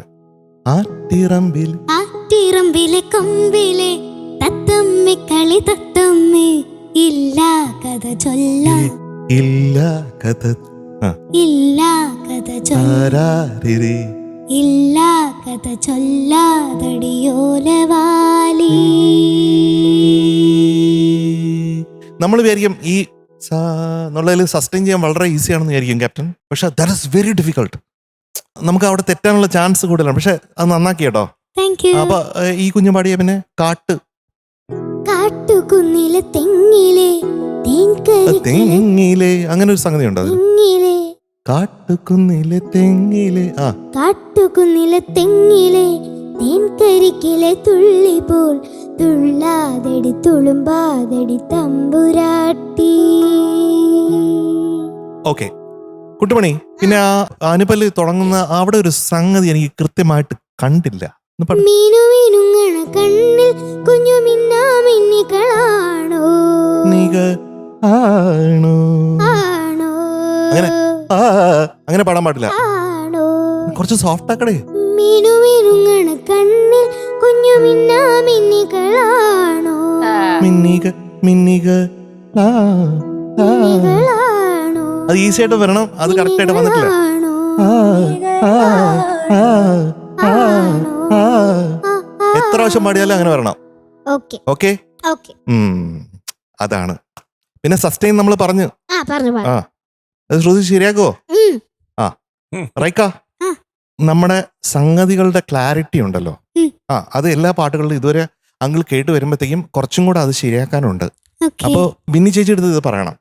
ആറ്റിറമ്പിലെ കൊമ്പിലെ തത്തമ്മേ കളി തത്തമ്മേ ഇല്ല കഥ ചൊല്ലാൻ. ഇല്ല കഥ ഇല്ല കഥ ചൊല്ലാ. ഇല്ല കഥ ചൊല്ലാതടിയോലവാലി. നമ്മൾ വിചാരിക്കും ഈ എന്നുള്ളതിൽ സസ്റ്റെയിൻ ചെയ്യാൻ വളരെ ഈസി ആണെന്ന് വിചാരിക്കും ക്യാപ്റ്റൻ. പക്ഷെ ദാറ്റ് ഈസ് വെരി ഡിഫിക്കൾട്ട്. നമുക്ക് അവിടെ തെറ്റാനുള്ള ചാൻസ് കൂടുതലാണ്. പക്ഷെ അത് നന്നാക്കി കേട്ടോ. അപ്പൊ ഈ കുഞ്ഞു പാടിയ പിന്നെ കാട്ടുകുന്നിലെ തെങ്ങിലെ തെങ്ങിലെ അങ്ങനെ ഒരു സംഗതി ഉണ്ട്. കാട്ടുകുന്നിലെ തെങ്ങിലെ കാട്ടുകുന്നിലെ തെങ്ങിലെ തേൻകരിക്കിലെ തുള്ളി പോൽ തുള്ളാതടി തുളുമ്പാതടി തമ്പുരാട്ടി. ഓക്കെ കുട്ടുമണി, പിന്നെ ആ അനുപല്ല് തുടങ്ങുന്ന അവിടെ ഒരു സംഗതി എനിക്ക് കൃത്യമായിട്ട് കണ്ടില്ല. മീനുമീനുങ്ങണ കണ്ണിൽ കുഞ്ഞു മിന്നാമിന്നികളാണോ? ആണോ അങ്ങനെ അങ്ങനെ പാടാൻ പാടില്ല. കുറച്ച് സോഫ്റ്റ് ആക്കടേ. മീനുമീനുങ്ങണ കണ്ണിൽ കുഞ്ഞു മിന്നാമിന്നികളാണോ? മിന്നിക അത് ഈസി ആയിട്ട് വരണം. അത് കറക്റ്റ് ആയിട്ട് വന്നിട്ടില്ല. എത്ര പ്രാവശ്യം പാടിയാലും അങ്ങനെ വരണം. ഓക്കെ അതാണ്. പിന്നെ സസ്റ്റെയിൻ നമ്മൾ പറഞ്ഞു. ശ്രുതി ശരിയാക്കോ? റൈക്ക, നമ്മുടെ സംഗതികളുടെ ക്ലാരിറ്റി ഉണ്ടല്ലോ, അത് എല്ലാ പാട്ടുകളിലും ഇതുവരെ അങ്കിൾ കേട്ട് വരുമ്പോഴത്തേക്കും കുറച്ചും കൂടെ അത് ശരിയാക്കാനുണ്ട്. അപ്പൊ ബിന്നി ചേച്ചി എടുത്ത് ഇത് പറയണം.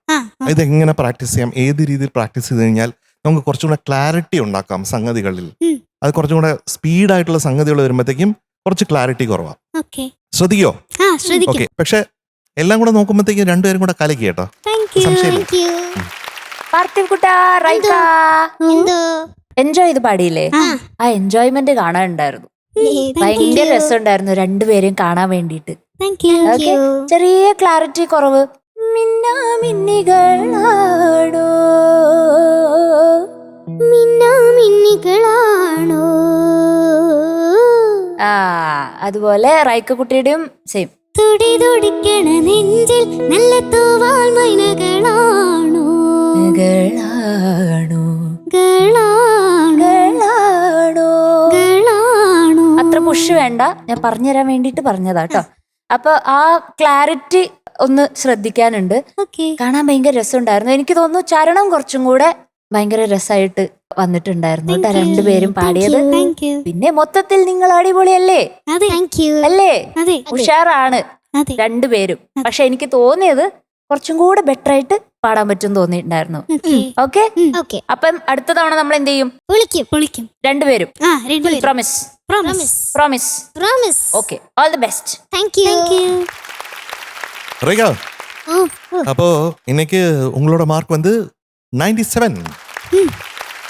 ഇത് എങ്ങനെ പ്രാക്ടീസ് ചെയ്യാം, ഏത് രീതിയിൽ പ്രാക്ടീസ് ചെയ്ത് കഴിഞ്ഞാൽ നമുക്ക് കുറച്ചും കൂടെ ക്ലാരിറ്റി ഉണ്ടാക്കാം സംഗതികളിൽ. അത് കുറച്ചും കൂടെ സ്പീഡായിട്ടുള്ള സംഗതികൾ വരുമ്പോഴത്തേക്കും കുറച്ച് ക്ലാരിറ്റി കുറവാ. ശ്രദ്ധിക്കോ? ഓക്കെ. പക്ഷെ എല്ലാം കൂടെ നോക്കുമ്പോഴത്തേക്കും രണ്ടുപേരും കൂടെ കലക്കി കേട്ടോ. എൻജോയ് ചെയ്ത് പാടിയില്ലേ? ആ എൻജോയ്മെന്റ് കാണാനുണ്ടായിരുന്നു. ഭയങ്കര രസമുണ്ടായിരുന്നു രണ്ടുപേരെയും കാണാൻ വേണ്ടിട്ട്. ചെറിയ ക്ലാരിറ്റി കുറവ്. മിന്നാമിന്നികളാണോ മിന്നാമിന്നികളാണോ? അതുപോലെ റൈക്ക കുട്ടിയുടെയും സെയിം. തുടി തുടിക്കണ നെഞ്ചിൽ നല്ല തൂവാൽ മൈനകളാണോ? അത്ര പുഷ് വേണ്ട, ഞാൻ പറഞ്ഞുതരാൻ വേണ്ടിട്ട് പറഞ്ഞതാ കേട്ടോ. അപ്പൊ ആ ക്ലാരിറ്റി ഒന്ന് ശ്രദ്ധിക്കാനുണ്ട്. കാണാൻ ഭയങ്കര രസമുണ്ടായിരുന്നു. എനിക്ക് തോന്നുന്നു ചരണം കുറച്ചും കൂടെ ഭയങ്കര രസമായിട്ട് വന്നിട്ടുണ്ടായിരുന്നു കേട്ടോ രണ്ടുപേരും പാടിയത്. പിന്നെ മൊത്തത്തിൽ നിങ്ങൾ അടിപൊളിയല്ലേ? അല്ലേ? ഉഷാറാണ് രണ്ടുപേരും. പക്ഷെ എനിക്ക് തോന്നിയത് കുറച്ചും കൂടെ ബെറ്റർ ആയിട്ട് പാടാൻ പറ്റും തോന്നിയിട്ടുണ്ടായിരുന്നു. ഓക്കെ. അപ്പം അടുത്ത തവണ നമ്മൾ എന്ത് ചെയ്യും? പൊളിക്കും രണ്ടുപേരും. Promise? Okay. All the best. Rekha, அப்போ இன்னைக்கு உங்களோட மார்க் வந்து 97.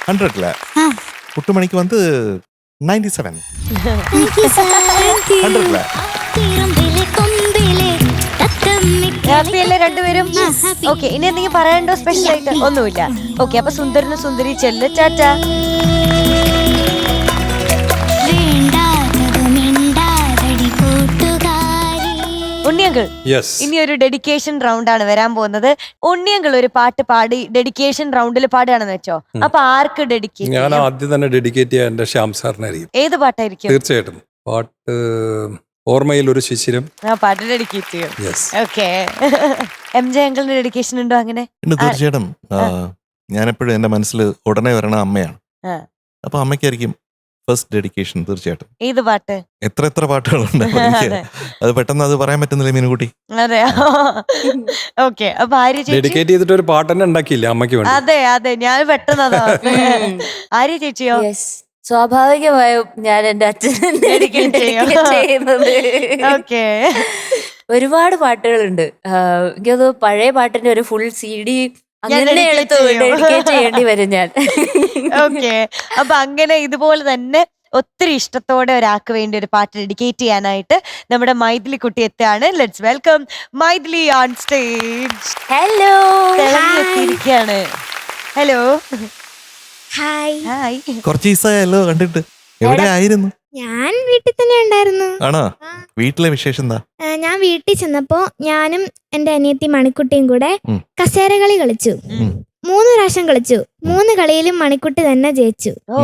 100ல குட்டுமணிக்கு வந்து 97. 100ல ഹാപ്പി അല്ലേ രണ്ടുപേരും? ഓക്കെ, ഇനി എന്തെങ്കിലും പറയാനുണ്ടോ സ്പെഷ്യൽ ആയിട്ട്? ഒന്നുമില്ല. ഓക്കെ, അപ്പൊ സുന്ദരനും സുന്ദരി ചെല്ല ചാച്ച. ഉണ്ണിയങ്കിൾ, ഇനി ഒരു ഡെഡിക്കേഷൻ റൗണ്ട് ആണ് വരാൻ പോകുന്നത്. ഉണ്ണിയങ്കിൾ ഒരു പാട്ട് പാടി ഡെഡിക്കേഷൻ റൗണ്ടിൽ പാടുകയാണെന്ന് വെച്ചോ, അപ്പൊ ആർക്ക് ഡെഡിക്കേറ്റ്? ഞാൻ ആദ്യം തന്നെ ഡെഡിക്കേറ്റ് ചെയ്യാൻ എന്റെ ശ്യാം സാറിനായിരിക്കും. ഏത് പാട്ടായിരിക്കും? തീർച്ചയായിട്ടും പാട്ട് ഓർമ്മയിൽ ഒരു ശിശിരം. ആ പാട്ട് ഡെഡിക്കേറ്റ് ചെയ്യും. യെസ്. ഓക്കെ. MJ അങ്കിളിന്റെ ഡെഡിക്കേഷൻ ഉണ്ടോ അങ്ങനെ? ഉണ്ട്, തീർച്ചയായിട്ടും. ഞാനെപ്പോഴും എൻ്റെ മനസ്സിൽ ഉടനെ വരണ അമ്മയാണ്. ആ. അപ്പൊ അമ്മയ്ക്കായിരിക്കും ഫസ്റ്റ് ഡെഡിക്കേഷൻ തീർച്ചയായിട്ടും. ഏത് പാട്ട്? എത്ര പാട്ടുകളുണ്ട്. അപ്പൊ എനിക്ക് അതെ. അത് പെട്ടെന്ന് അത് പറയാൻ പറ്റുന്നില്ല മീനുകുട്ടി. അതെയോ? ഓക്കെ. അപ്പൊ ആര്യ ചേച്ചി? ഡെഡിക്കേറ്റ് ചെയ്തിട്ട് ഒരു പാട്ട് തന്നെ ഉണ്ടാക്കിയില്ല അമ്മയ്ക്ക് വേണ്ടി. അതെ ഞാൻ പെട്ടെന്ന് അതാ. ആര്യ ചേച്ചിയോ? യെസ്, സ്വാഭാവികമായും ഞാൻ എന്റെ അച്ഛനെ Dedicate ചെയ്യും. ചെയ്യുന്നത്. ഓക്കെ. ഒരുപാട് പാട്ടുകളുണ്ട്. എനിക്കത് പഴയ പാട്ടിന്റെ ഒരു ഫുൾ CD അങ്ങനെ dedicate എടുത്ത് ചെയ്യും. ഡെഡിക്കേറ്റ് ചെയ്യേണ്ടി വരും ഞാൻ. ഓക്കെ. അപ്പൊ അങ്ങനെ ഇതുപോലെ തന്നെ ഒത്തിരി ഇഷ്ടത്തോടെ ഒരാൾക്ക് വേണ്ടി ഒരു പാട്ട് ഡെഡിക്കേറ്റ് ചെയ്യാനായിട്ട് നമ്മുടെ മൈഥിലി കുട്ടി എത്തുകയാണ്. Let's welcome Mythili on stage. Hello. എത്തിയിരിക്കുകയാണ്. ഹലോ. ഹായ്. ഹായ്. കുറച്ച് ദിവസമായല്ലോ കണ്ടിട്ട്. എവിടെ ആയിരുന്നു? ഞാൻ വീട്ടിൽ തന്നെ ഉണ്ടായിരുന്നു. ആണോ? വീട്ടിലെ വിശേഷം എന്താ? ഞാൻ വീട്ടിൽ ചെന്നപ്പോ ഞാനും എന്റെ അനിയത്തി മണിക്കുട്ടിയും കൂടെ ഉം. കസേര കളി കളിച്ചു. 3 പ്രാവശ്യം കളിച്ചു. 3 കളിയിലും മണിക്കുട്ടി തന്നെ ജയിച്ചു. ഓ.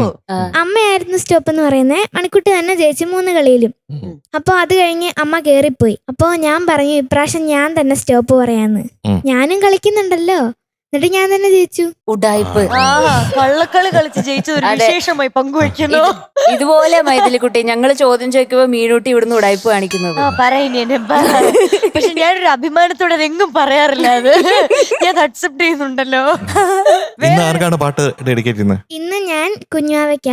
അമ്മയായിരുന്നു സ്റ്റോപ്പ് എന്ന് പറയുന്നത്. മണിക്കുട്ടി തന്നെ ജയിച്ചു 3 കളിയിലും. ഉം. അപ്പൊ അത് കഴിഞ്ഞ് അമ്മ കേറിപ്പോയി. അപ്പൊ ഞാൻ പറഞ്ഞു ഇപ്രാവശ്യം ഞാൻ തന്നെ സ്റ്റോപ്പ് പറയാന്ന്. ഉം. ഞാനും കളിക്കുന്നുണ്ടല്ലോ, എന്നിട്ട് ഞാൻ തന്നെ ജയിച്ചു. ഉഡായിപ്പ്. കള്ളക്കളി കളിച്ച് ജയിച്ചത് ഒരു അതെ. വിശേഷമായി പങ്കുവെക്കുന്നു. ഇതുപോലെ മൈഥിലി കുട്ടി ഞങ്ങള് ചോദ്യം ചോദിക്കുമ്പോ മീനൂട്ടി ഇവിടുന്ന് ഉടായ്പ കാണിക്കുന്നത്. പക്ഷെ ഞാനൊരു അഭിമാനത്തോടെ അതെങ്ങും പറയാറില്ല. അത് ഞാൻ അക്സെപ്റ്റ് ചെയ്യുന്നുണ്ടല്ലോ. ഇന്ന് ആർക്കാണ് പാട്ട് ഡെഡിക്കേറ്റ് ചെയ്യുന്നത്? ഇന്ന് ഞാൻ കുഞ്ഞാവയ്ക്ക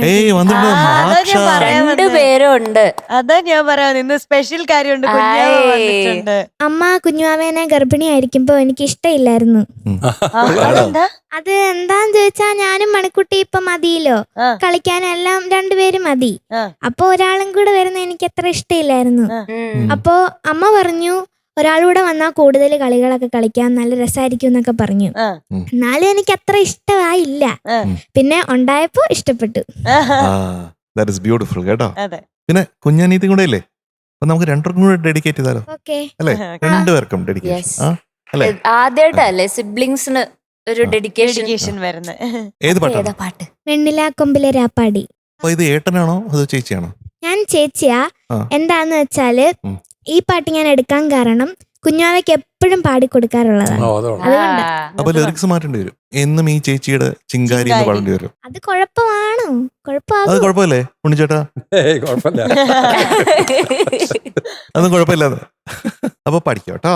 ഏയ് വന്നിട്ട് അതാ ഞാൻ പറയാൻ വന്നേ. 2 പേരും ഉണ്ട്. അതാ ഞാൻ പറയാൻ ഇന്ന് സ്പെഷ്യൽ കാര്യമുണ്ട്. കുഞ്ഞാവ ആയ്. വന്നിട്ടുണ്ട്. അമ്മ കുഞ്ഞുമാവേനെ ഗർഭിണിയായിരിക്കുമ്പോ എനിക്ക് ഇഷ്ടമില്ലായിരുന്നു. അതെന്താ? അത് എന്താന്ന് ചോദിച്ചാ ഞാനും മണിക്കുട്ടി ഇപ്പൊ മതിയല്ലോ, ആ. കളിക്കാനെല്ലാം 2 പേരും മതി. ആ. അപ്പൊ ഒരാളും കൂടെ വരുന്ന എനിക്ക് അത്ര ഇഷ്ടമില്ലായിരുന്നു. അപ്പൊ അമ്മ പറഞ്ഞു ഒരാളൂടെ വന്നാൽ കൂടുതൽ കളികളൊക്കെ കളിക്കാൻ നല്ല രസമായിരിക്കും എന്നൊക്കെ പറഞ്ഞു. ആ. എന്നാലും എനിക്ക് അത്ര ഇഷ്ടമായില്ല. ആ. പിന്നെ ഉണ്ടായപ്പോ ഇഷ്ടപ്പെട്ടു. ദാറ്റ് ഇസ് ബ്യൂട്ടിഫുൾ കേട്ടോ. അതെ. പിന്നെ കുഞ്ഞാനീതി കൂടെ ഇല്ലേ? അപ്പൊ നമുക്ക് 2 കൂടെ ഡെഡിക്കേറ്റ് ചെയ്താലോ? ഓക്കെ. അല്ലേ? Okay. 2 പേർക്കും ഡെഡിക്കേഷൻ. Yes. അല്ലേ? ആദ്യമായിട്ടല്ലേ സിബ്ലിങ്സിന് ഒരു ഡെഡിക്കേഷൻ ഡെഡിക്കേഷൻ വരുന്നത്. ഏത് പാട്ടാണ്? ഏതാ പാട്ട്? വെണ്ണിലാ കൊമ്പിലെ രാപ്പാടി. അപ്പൊ ഇത് ഏട്ടനാണോ അതോ ചേച്ചിയാണോ? ഞാൻ ചേച്ചിയാ. ആ. എന്താന്ന് വെച്ചാല് ഉം. ഈ പാട്ട് ഞാൻ എടുക്കാൻ കാരണം കുഞ്ഞാവയ്ക്ക് എപ്പോഴും പാടിക്കൊടുക്കാറുള്ളതാണ്. അതുകൊണ്ട്. അപ്പൊ ലിറിക്സ് മാറ്റേണ്ടി വരും. എന്നും ഈ ചേച്ചിയുടെ ചിങ്കാരി എന്ന് ചിങ്കാരി. പാടേണ്ടി വരും. അത് കുഴപ്പമാണോ? അത് കുഴപ്പമാകും. കുഴപ്പമില്ലേ ഉണ്ണിച്ചേട്ടാ? കുഴപ്പമില്ല. അതൊന്നും കുഴപ്പമില്ലാതെ. അപ്പൊ പഠിക്കാം കേട്ടോ.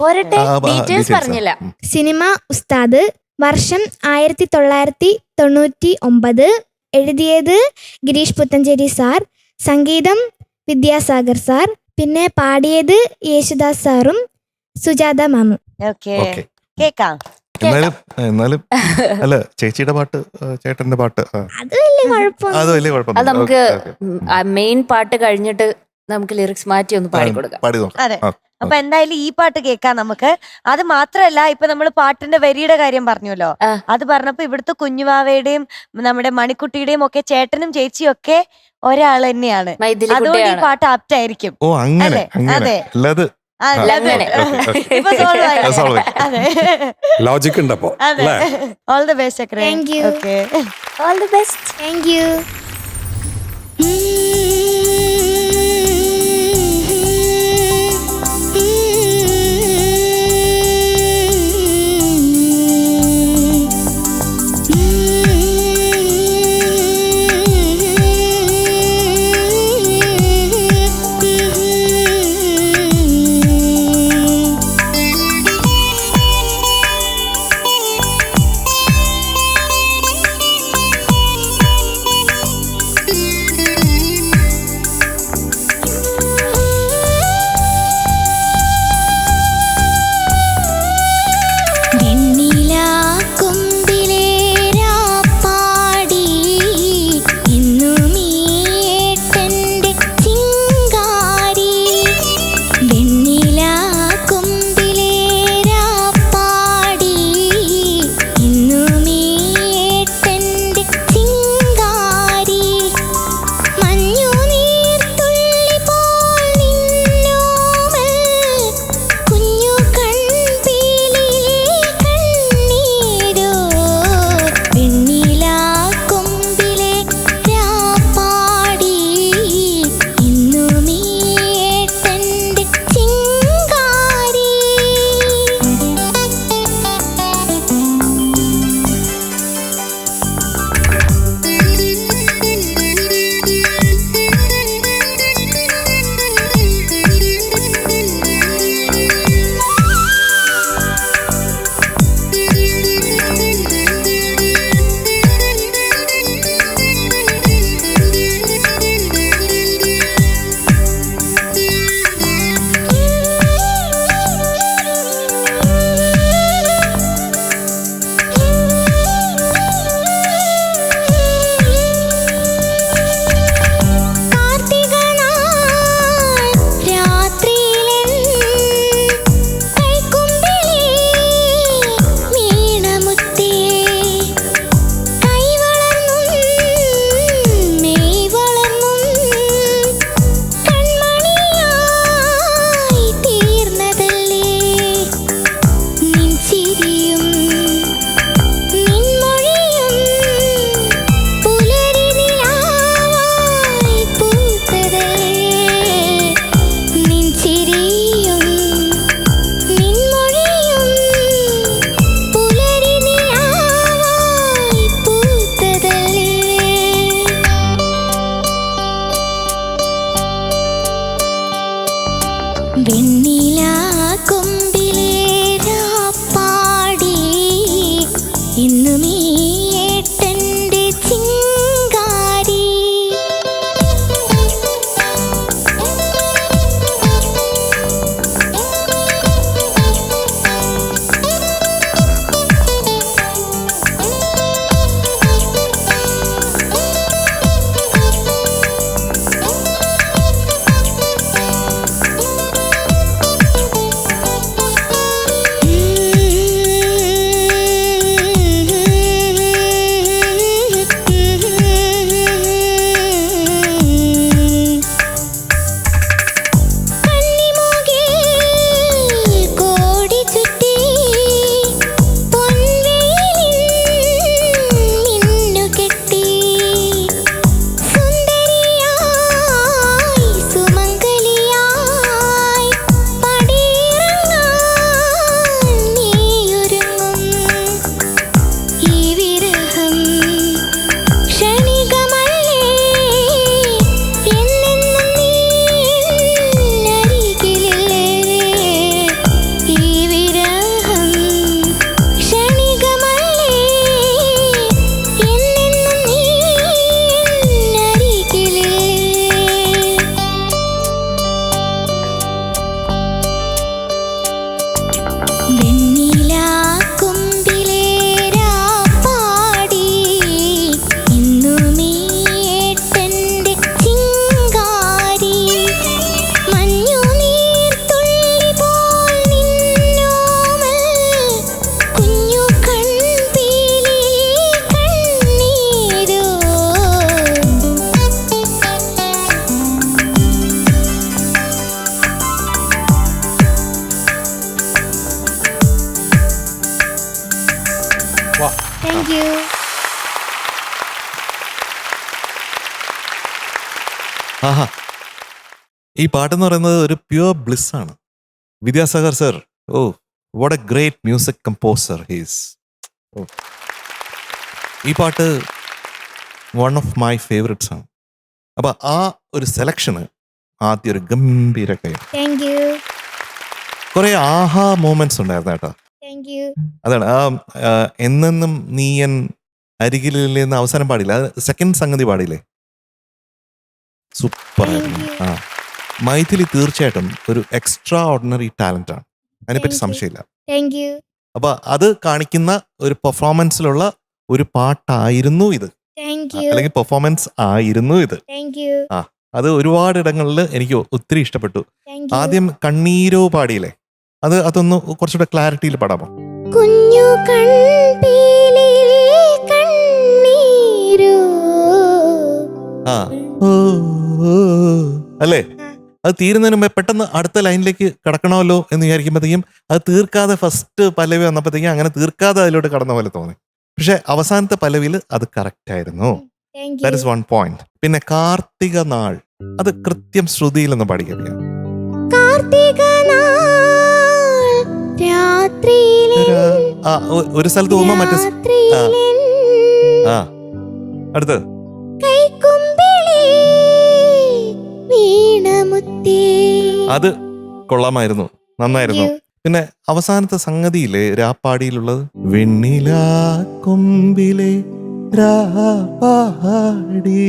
പോരട്ടെ, ആ, ഡീറ്റെയിൽസ് details പറഞ്ഞില്ല. സിനിമ ഉസ്താദ്, വർഷം 1999, എഴുതിയത് ഗിരീഷ് പുത്തഞ്ചേരി സാർ, സംഗീതം വിദ്യാസാഗർ സാർ, പിന്നെ പാടിയത് യേശുദാസ് സാറും സുജാത മാമും. ഓക്കെ. ഓക്കെ. കേക്കാം. എന്നാലും അല്ല ചേച്ചിയുടെ പാട്ട് ചേട്ടന്റെ പാട്ട് അത് വലിയ കുഴപ്പം. അത് വലിയ അത് കുഴപ്പമൊന്നുമില്ല. നമുക്ക് ഓക്കെ, മെയിൻ പാട്ട് കഴിഞ്ഞിട്ട് നമുക്ക് ലിറിക്സ് മാറ്റി ഒന്ന് പാടിക്കൊടുക്കാം. പാടി നോക്കാം. അതെ. ആ, അപ്പൊ എന്തായാലും ഈ പാട്ട് കേൾക്കാം നമുക്ക്. അത് മാത്രല്ല, ഇപ്പൊ നമ്മൾ പാട്ടിന്റെ വരിയുടെ കാര്യം പറഞ്ഞല്ലോ. ആ. അത് പറഞ്ഞപ്പോ ഇവിടുത്തെ കുഞ്ഞുവാവയുടെയും നമ്മുടെ മണിക്കുട്ടിയുടെയും ഒക്കെ ചേട്ടനും ചേച്ചിയും ഒക്കെ ഒരാൾ തന്നെയാണ്. മൈഥിലി അതുകൊണ്ട് ഈ കുട്ടിയാണ്. പാട്ട് ആപ്റ്റ് ആയിരിക്കും. ഓ അങ്ങനെ അതെ, അങ്ങനെ അതെ. അല്ലാതെ ആ, അല്ലാതെ. അങ്ങനെ. ഇപ്പൊ solve ആയി. അത് solve ആയി. അതെ. ലോജിക് ഉണ്ട് അപ്പോ അതെ. അല്ലേ? ഓൾ ദി ബെസ്റ്റ് ചക്രേ. Thank you. ഓക്കെ. All the best. Thank you. Thank you. ആഹാ, ഈ പാട്ടെന്ന് പറയുന്നത് ഒരു പ്യുവർ ബ്ലിസ് ആണ്. Vidyasagar sir, oh what a great music composer he's. ഈ പാട്ട് വൺ ഓഫ് മൈ ഫേവറേറ്റ്സ് ആണ്. അപ്പൊ ആ ഒരു സെലക്ഷന് ആദ്യം ഒരു ഗംഭീര കൈ. Thank you. കുറെ ആഹാ മൂമെന്റ്സ് ഉണ്ടായിരുന്നു കേട്ടോ. Thank U. അതാണ് ആ എന്നെന്നും നീയൻ അരികിലെന്ന് അവസാനം പാടില്ല, സെക്കൻഡ് സംഗതി പാടില്ലേ, സൂപ്പർ ആയിരുന്നു. ആ, മൈഥിലി തീർച്ചയായിട്ടും ഒരു എക്സ്ട്രാ ഓർഡിനറി ടാലന്റ് ആണ്, അതിനെപ്പറ്റി സംശയമില്ല. Thank you. അപ്പൊ അത് കാണിക്കുന്ന ഒരു പെർഫോമൻസിലുള്ള ഒരു പാട്ടായിരുന്നു ഇത്, താങ്ക് യു. അല്ലെങ്കിൽ പെർഫോമൻസ് ആയിരുന്നു ഇത്. Thank you. ആ, അത് ഒരുപാട് ഇടങ്ങളിൽ എനിക്ക് ഒത്തിരി ഇഷ്ടപ്പെട്ടു. Thank you. ആദ്യം കണ്ണീരോ പാടിയില്ലേ, അതൊന്ന് കുറച്ചുകൂടെ ക്ലാരിറ്റിയിൽ പാടാമോ? കുഞ്ഞു കൺപീലിലെ കണ്ണീരോ. ആ, ഓ, ഓ, അല്ലേ? അത് തീരുന്നതിന് മുമ്പേ പെട്ടെന്ന് അടുത്ത ലൈനിലേക്ക് കടക്കണമല്ലോ എന്ന് വിചാരിക്കുമ്പോഴത്തേക്കും അത് തീർക്കാതെ ഫസ്റ്റ് പല്ലവി വന്നപ്പോഴത്തേക്കും അങ്ങനെ തീർക്കാതെ അതിലോട്ട് കടന്ന പോലെ തോന്നി. പക്ഷെ അവസാനത്തെ പല്ലവിയിൽ അത് കറക്റ്റ് ആയിരുന്നു. Thank that you. Is one point. പിന്നെ കാർത്തിക നാൾ, അത് കൃത്യം ശ്രുതിയിലൊന്ന് പാടിക്കറിയാം. കാർത്തിക നാൾ രാത്രിയിലെ ആ, ഒരു സ്ഥലത്ത് പോകുമ്പോ മറ്റേ രാത്രിയിലെ ആ, അടുത്ത് കൈക്കുമ്പിളേ വീണമുത്തേ. അത് കൊള്ളാമായിരുന്നു, നന്നായിരുന്നു. പിന്നെ അവസാനത്തെ സംഗതിയില്ലേ രാപ്പാടിയിലുള്ളത്, വെണ്ണില കൊമ്പിലെ രാപ്പാടി,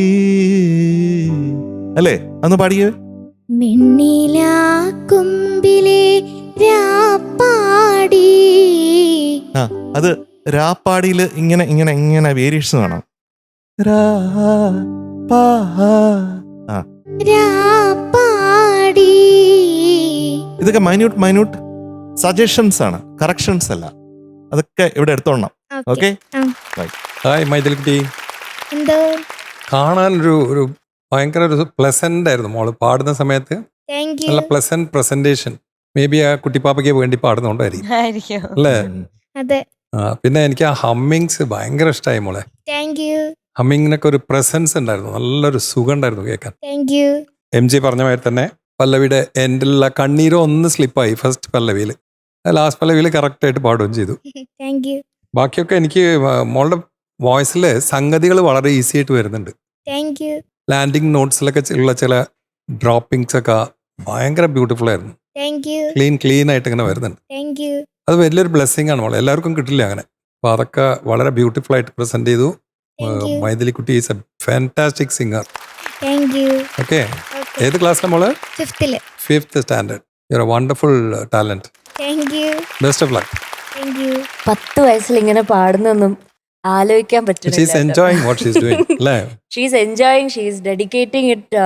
അല്ലേ? അന്ന് പാടിയേ. വെണ്ണില കൊമ്പിലെ രാപ്പാടി. ആ, അത് രാപ്പാടിയിൽ ഇങ്ങനെ ഇങ്ങനെ ഇങ്ങനെ വേരിയേഷൻ കാണാം. ആ, രാപ്പാടി. ഇതൊക്കെ മൈന്യൂട്ട് സജഷൻസ് ആണ്, കറക്ഷൻസ് അല്ല. അതൊക്കെ ഇവിടെ എടുത്തോളണം. Okay, hi മൈഥിലിക്കുട്ടി. എന്തോ കാണാൻ ഒരു ഭയങ്കര ഒരു പ്ലസന്റ് ആയിരുന്നു മോള് പാടുന്ന സമയത്ത്. Thank you. നല്ല പ്ലസന്റ് പ്രസന്റേഷൻ. മേ ബി ആ കുട്ടിപ്പാപ്പയ്ക്ക് വേണ്ടി പാടുന്നുണ്ടായിരിക്കും ആയിരിക്കും. അല്ലേ? അതെ. പിന്നെ എനിക്ക് ആ ഹമ്മിങ്സ് ഭയങ്കര ഇഷ്ടമായി മോളെ. Thank you. ഹമ്മിങ്ങിനൊക്കെ ഒരു പ്രസൻസ് ഉണ്ടായിരുന്നു, നല്ലൊരു സുഖം ഉണ്ടായിരുന്നു കേൾക്കാൻ. Thank you. MG പറഞ്ഞ മാതിരി തന്നെ പല്ലവിയുടെ എൻഡിലുള്ള കണ്ണീരോ ഒന്ന് സ്ലിപ്പായി ഫസ്റ്റ് പല്ലവിയിൽ. ലാസ്റ്റ് പല്ലവിയിൽ കറക്റ്റായിട്ട് പാടുകയും ചെയ്തു. Thank you. ബാക്കിയൊക്കെ എനിക്ക് മോളുടെ വോയിസിൽ സംഗതികൾ വളരെ ഈസി ആയിട്ട് വരുന്നുണ്ട്. Thank you. ലാൻഡിങ് നോട്ട്സിലൊക്കെ ഉള്ള ചില ഡ്രോപ്പിങ്സ് ഒക്കെ ഭയങ്കര ബ്യൂട്ടിഫുൾ ആയിരുന്നു. Thank you. ക്ലീൻ ആയിട്ട് ഇങ്ങനെ വരുന്നുണ്ട്. Thank you. അത് വലിയൊരു ബ്ലെസ്സിങ് ആണ് മോളെ, എല്ലാവർക്കും കിട്ടില്ല അങ്ങനെ. അപ്പോൾ അതൊക്കെ വളരെ ബ്യൂട്ടിഫുൾ ആയിട്ട് പ്രസന്റ് ചെയ്തു. Thank you. മൈഥിലിക്കുട്ടി is a fantastic singer. Thank you. Okay, ഏത് ക്ലാസ്സിലാണ് മോള്? 5th. 5th standard. You are a wonderful talent. Thank you. Best of luck. Thank you. 10 വയസ്സിൽ ഇങ്ങനെ പാടുന്നൊന്നും ആലോചിക്കാൻ she's enjoying what she's doing അല്ലേ? She's enjoying, she's dedicating it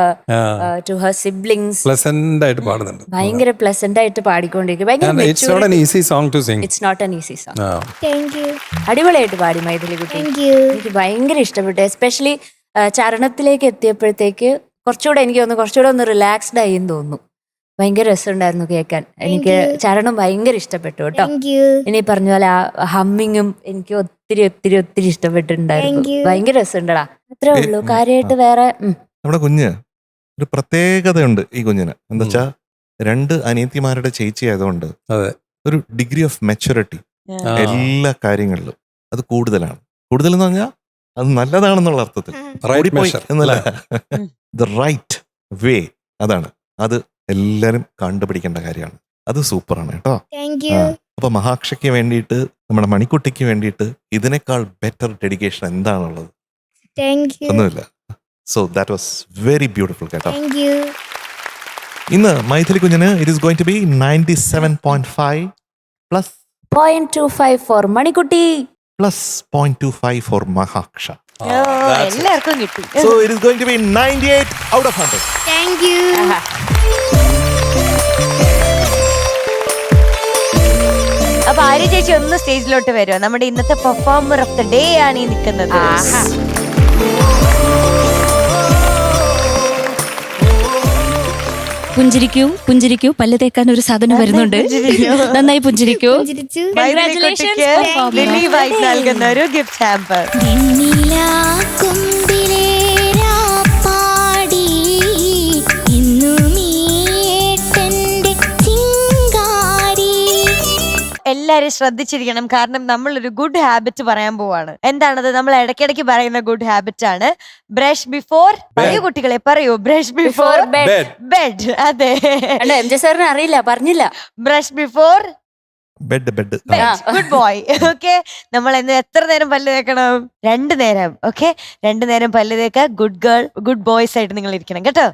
to her siblings. Pleasant ആയിട്ട് പാടുന്നുണ്ട്. ഭയങ്കര പ്ലസന്റ് ആയിട്ട് പാടിക്കൊണ്ടിരിക്കും. ഭയങ്കര it's not an easy song to sing. It's not an easy song. Thank you. അടിപൊളിയായിട്ട് പാടി മൈഥിലിക്കുട്ടി. Thank you. എനിക്ക് ഭയങ്കര ഇഷ്ടപ്പെട്ടു. എസ്പെഷ്യലി ചരണത്തിലേക്ക് എത്തിയപ്പോഴത്തേക്ക് കുറച്ചുകൂടെ എനിക്ക് തോന്നുന്നു കുറച്ചുകൂടെ ഒന്ന് റിലാക്സ്ഡ് ആയി എന്ന് തോന്നുന്നു. ഭയങ്കര രസമുണ്ടായിരുന്നു കേൾക്കാൻ. എനിക്ക് you. ചരണം ഭയങ്കര ഇഷ്ടപ്പെട്ടു കേട്ടോ. Thank U. ഇനി പറഞ്ഞ പോലെ ആ ഹമ്മിങ്ങും എനിക്ക് ഒത്തിരി ഒത്തിരി ഒത്തിരി ഇഷ്ടപ്പെട്ടിട്ടുണ്ടായിരുന്നു. Thank you. ഭയങ്കര രസമുണ്ടടാ. അത്രേ ഉള്ളൂ കാര്യമായിട്ട് വേറെ. നമ്മുടെ കുഞ്ഞ് ഒരു പ്രത്യേകതയുണ്ട് ഈ കുഞ്ഞിന്. എന്താ വെച്ചാ 2 അനിയത്തിമാരുടെ ചേച്ചി ആയതുകൊണ്ട് അതെ, ഒരു ഡിഗ്രി ഓഫ് മെച്യൂരിറ്റി ആ. എല്ലാ കാര്യങ്ങളിലും അത് കൂടുതലാണ്. കൂടുതലെന്ന് പറഞ്ഞാൽ അത് നല്ലതാണെന്നുള്ള അർത്ഥത്തിൽ, Right കൂടിപ്പോയി measure, എന്നല്ല, അല്ലേ? The right way. അതാണ്, അത് എല്ലാരും കണ്ടുപിടിക്കേണ്ട കാര്യമാണ്. അത് സൂപ്പറാണ് കേട്ടോ. താങ്ക് ആ, യു. അപ്പൊ മഹാക്ഷയ്ക്ക് വേണ്ടിയിട്ട്, നമ്മുടെ മണിക്കുട്ടിക്ക് വേണ്ടിയിട്ട് ഇതിനേക്കാൾ ബെറ്റർ ഡെഡിക്കേഷൻ എന്താണുള്ളത്? Thank you. ഒന്നുമില്ല. So that was very beautiful കേട്ടോ. Thank you. ഇന്ന് മൈഥിലി കുഞ്ഞിന് it is going to be 97.5 plus 0.25 for Manikutty. Plus 0.25 for Mahaksha. ഓ, എല്ലാവർക്കും കിട്ടി. So it is going to be 98 out of 100. Thank you. അപ്പൊ ആര്യ ചേച്ചി ഒന്ന് സ്റ്റേജിലോട്ട് വരുമോ? നമ്മുടെ ഇന്നത്തെ പെർഫോമർ ഓഫ് ദ ഡേ ആണ് ഈ നിൽക്കുന്നത്. പുഞ്ചിരിക്കൂ പുഞ്ചിരിക്കൂ, പല്ല് തേക്കാൻ ഒരു സാധനം വരുന്നുണ്ട്. നന്നായി പുഞ്ചിരിക്കൂ. ചിരിച്ചു. കുട്ടിക്ക് ലിലി വൈറ്റ് നൽകുന്ന ഒരു ഗിഫ്റ്റ് ഹാമ്പർ. എല്ലാരും ശ്രദ്ധിച്ചിരിക്കണം, കാരണം നമ്മൾ ഒരു ഗുഡ് ഹാബിറ്റ് പറയാൻ പോവാണ്. എന്താണത്? നമ്മൾ ഇടയ്ക്കിടയ്ക്ക് പറയുന്ന ഗുഡ് ഹാബിറ്റ് ആണ് ബ്രഷ് ബിഫോർ. പറയൂ കുട്ടികളെ, പറയൂ. Brush before bed. അതെ, MJ സാറിന് അറിയില്ല, പറഞ്ഞില്ല. Brush before bed. Good boy. Okay, നമ്മൾ എത്ര നേരം പല്ല് തേക്കണം? 2 നേരം. ഓക്കെ, 2 നേരം പല്ല് തേക്ക. ഗുഡ് ഗേൾ, ഗുഡ് ബോയ്സ് ആയിട്ട് നിങ്ങൾ ഇരിക്കണം കേട്ടോ.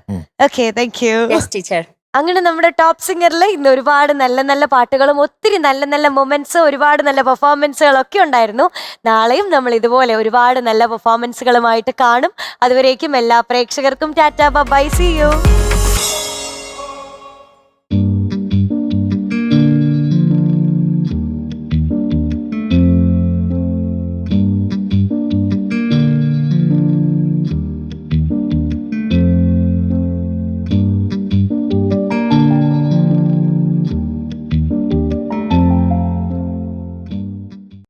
Okay, thank you teacher. അങ്ങനെ നമ്മുടെ ടോപ്പ് സിംഗറിൽ ഇന്ന് ഒരുപാട് നല്ല നല്ല പാട്ടുകളും ഒത്തിരി നല്ല നല്ല മൊമെന്റ്സ്, ഒരുപാട് നല്ല പെർഫോമൻസുകളൊക്കെ ഉണ്ടായിരുന്നു. നാളെയും നമ്മൾ ഇതുപോലെ ഒരുപാട് നല്ല പെർഫോമൻസുകളുമായിട്ട് കാണും. അതുവരേക്കും എല്ലാ പ്രേക്ഷകർക്കും ടാറ്റാ, ബൈ, സീ യു.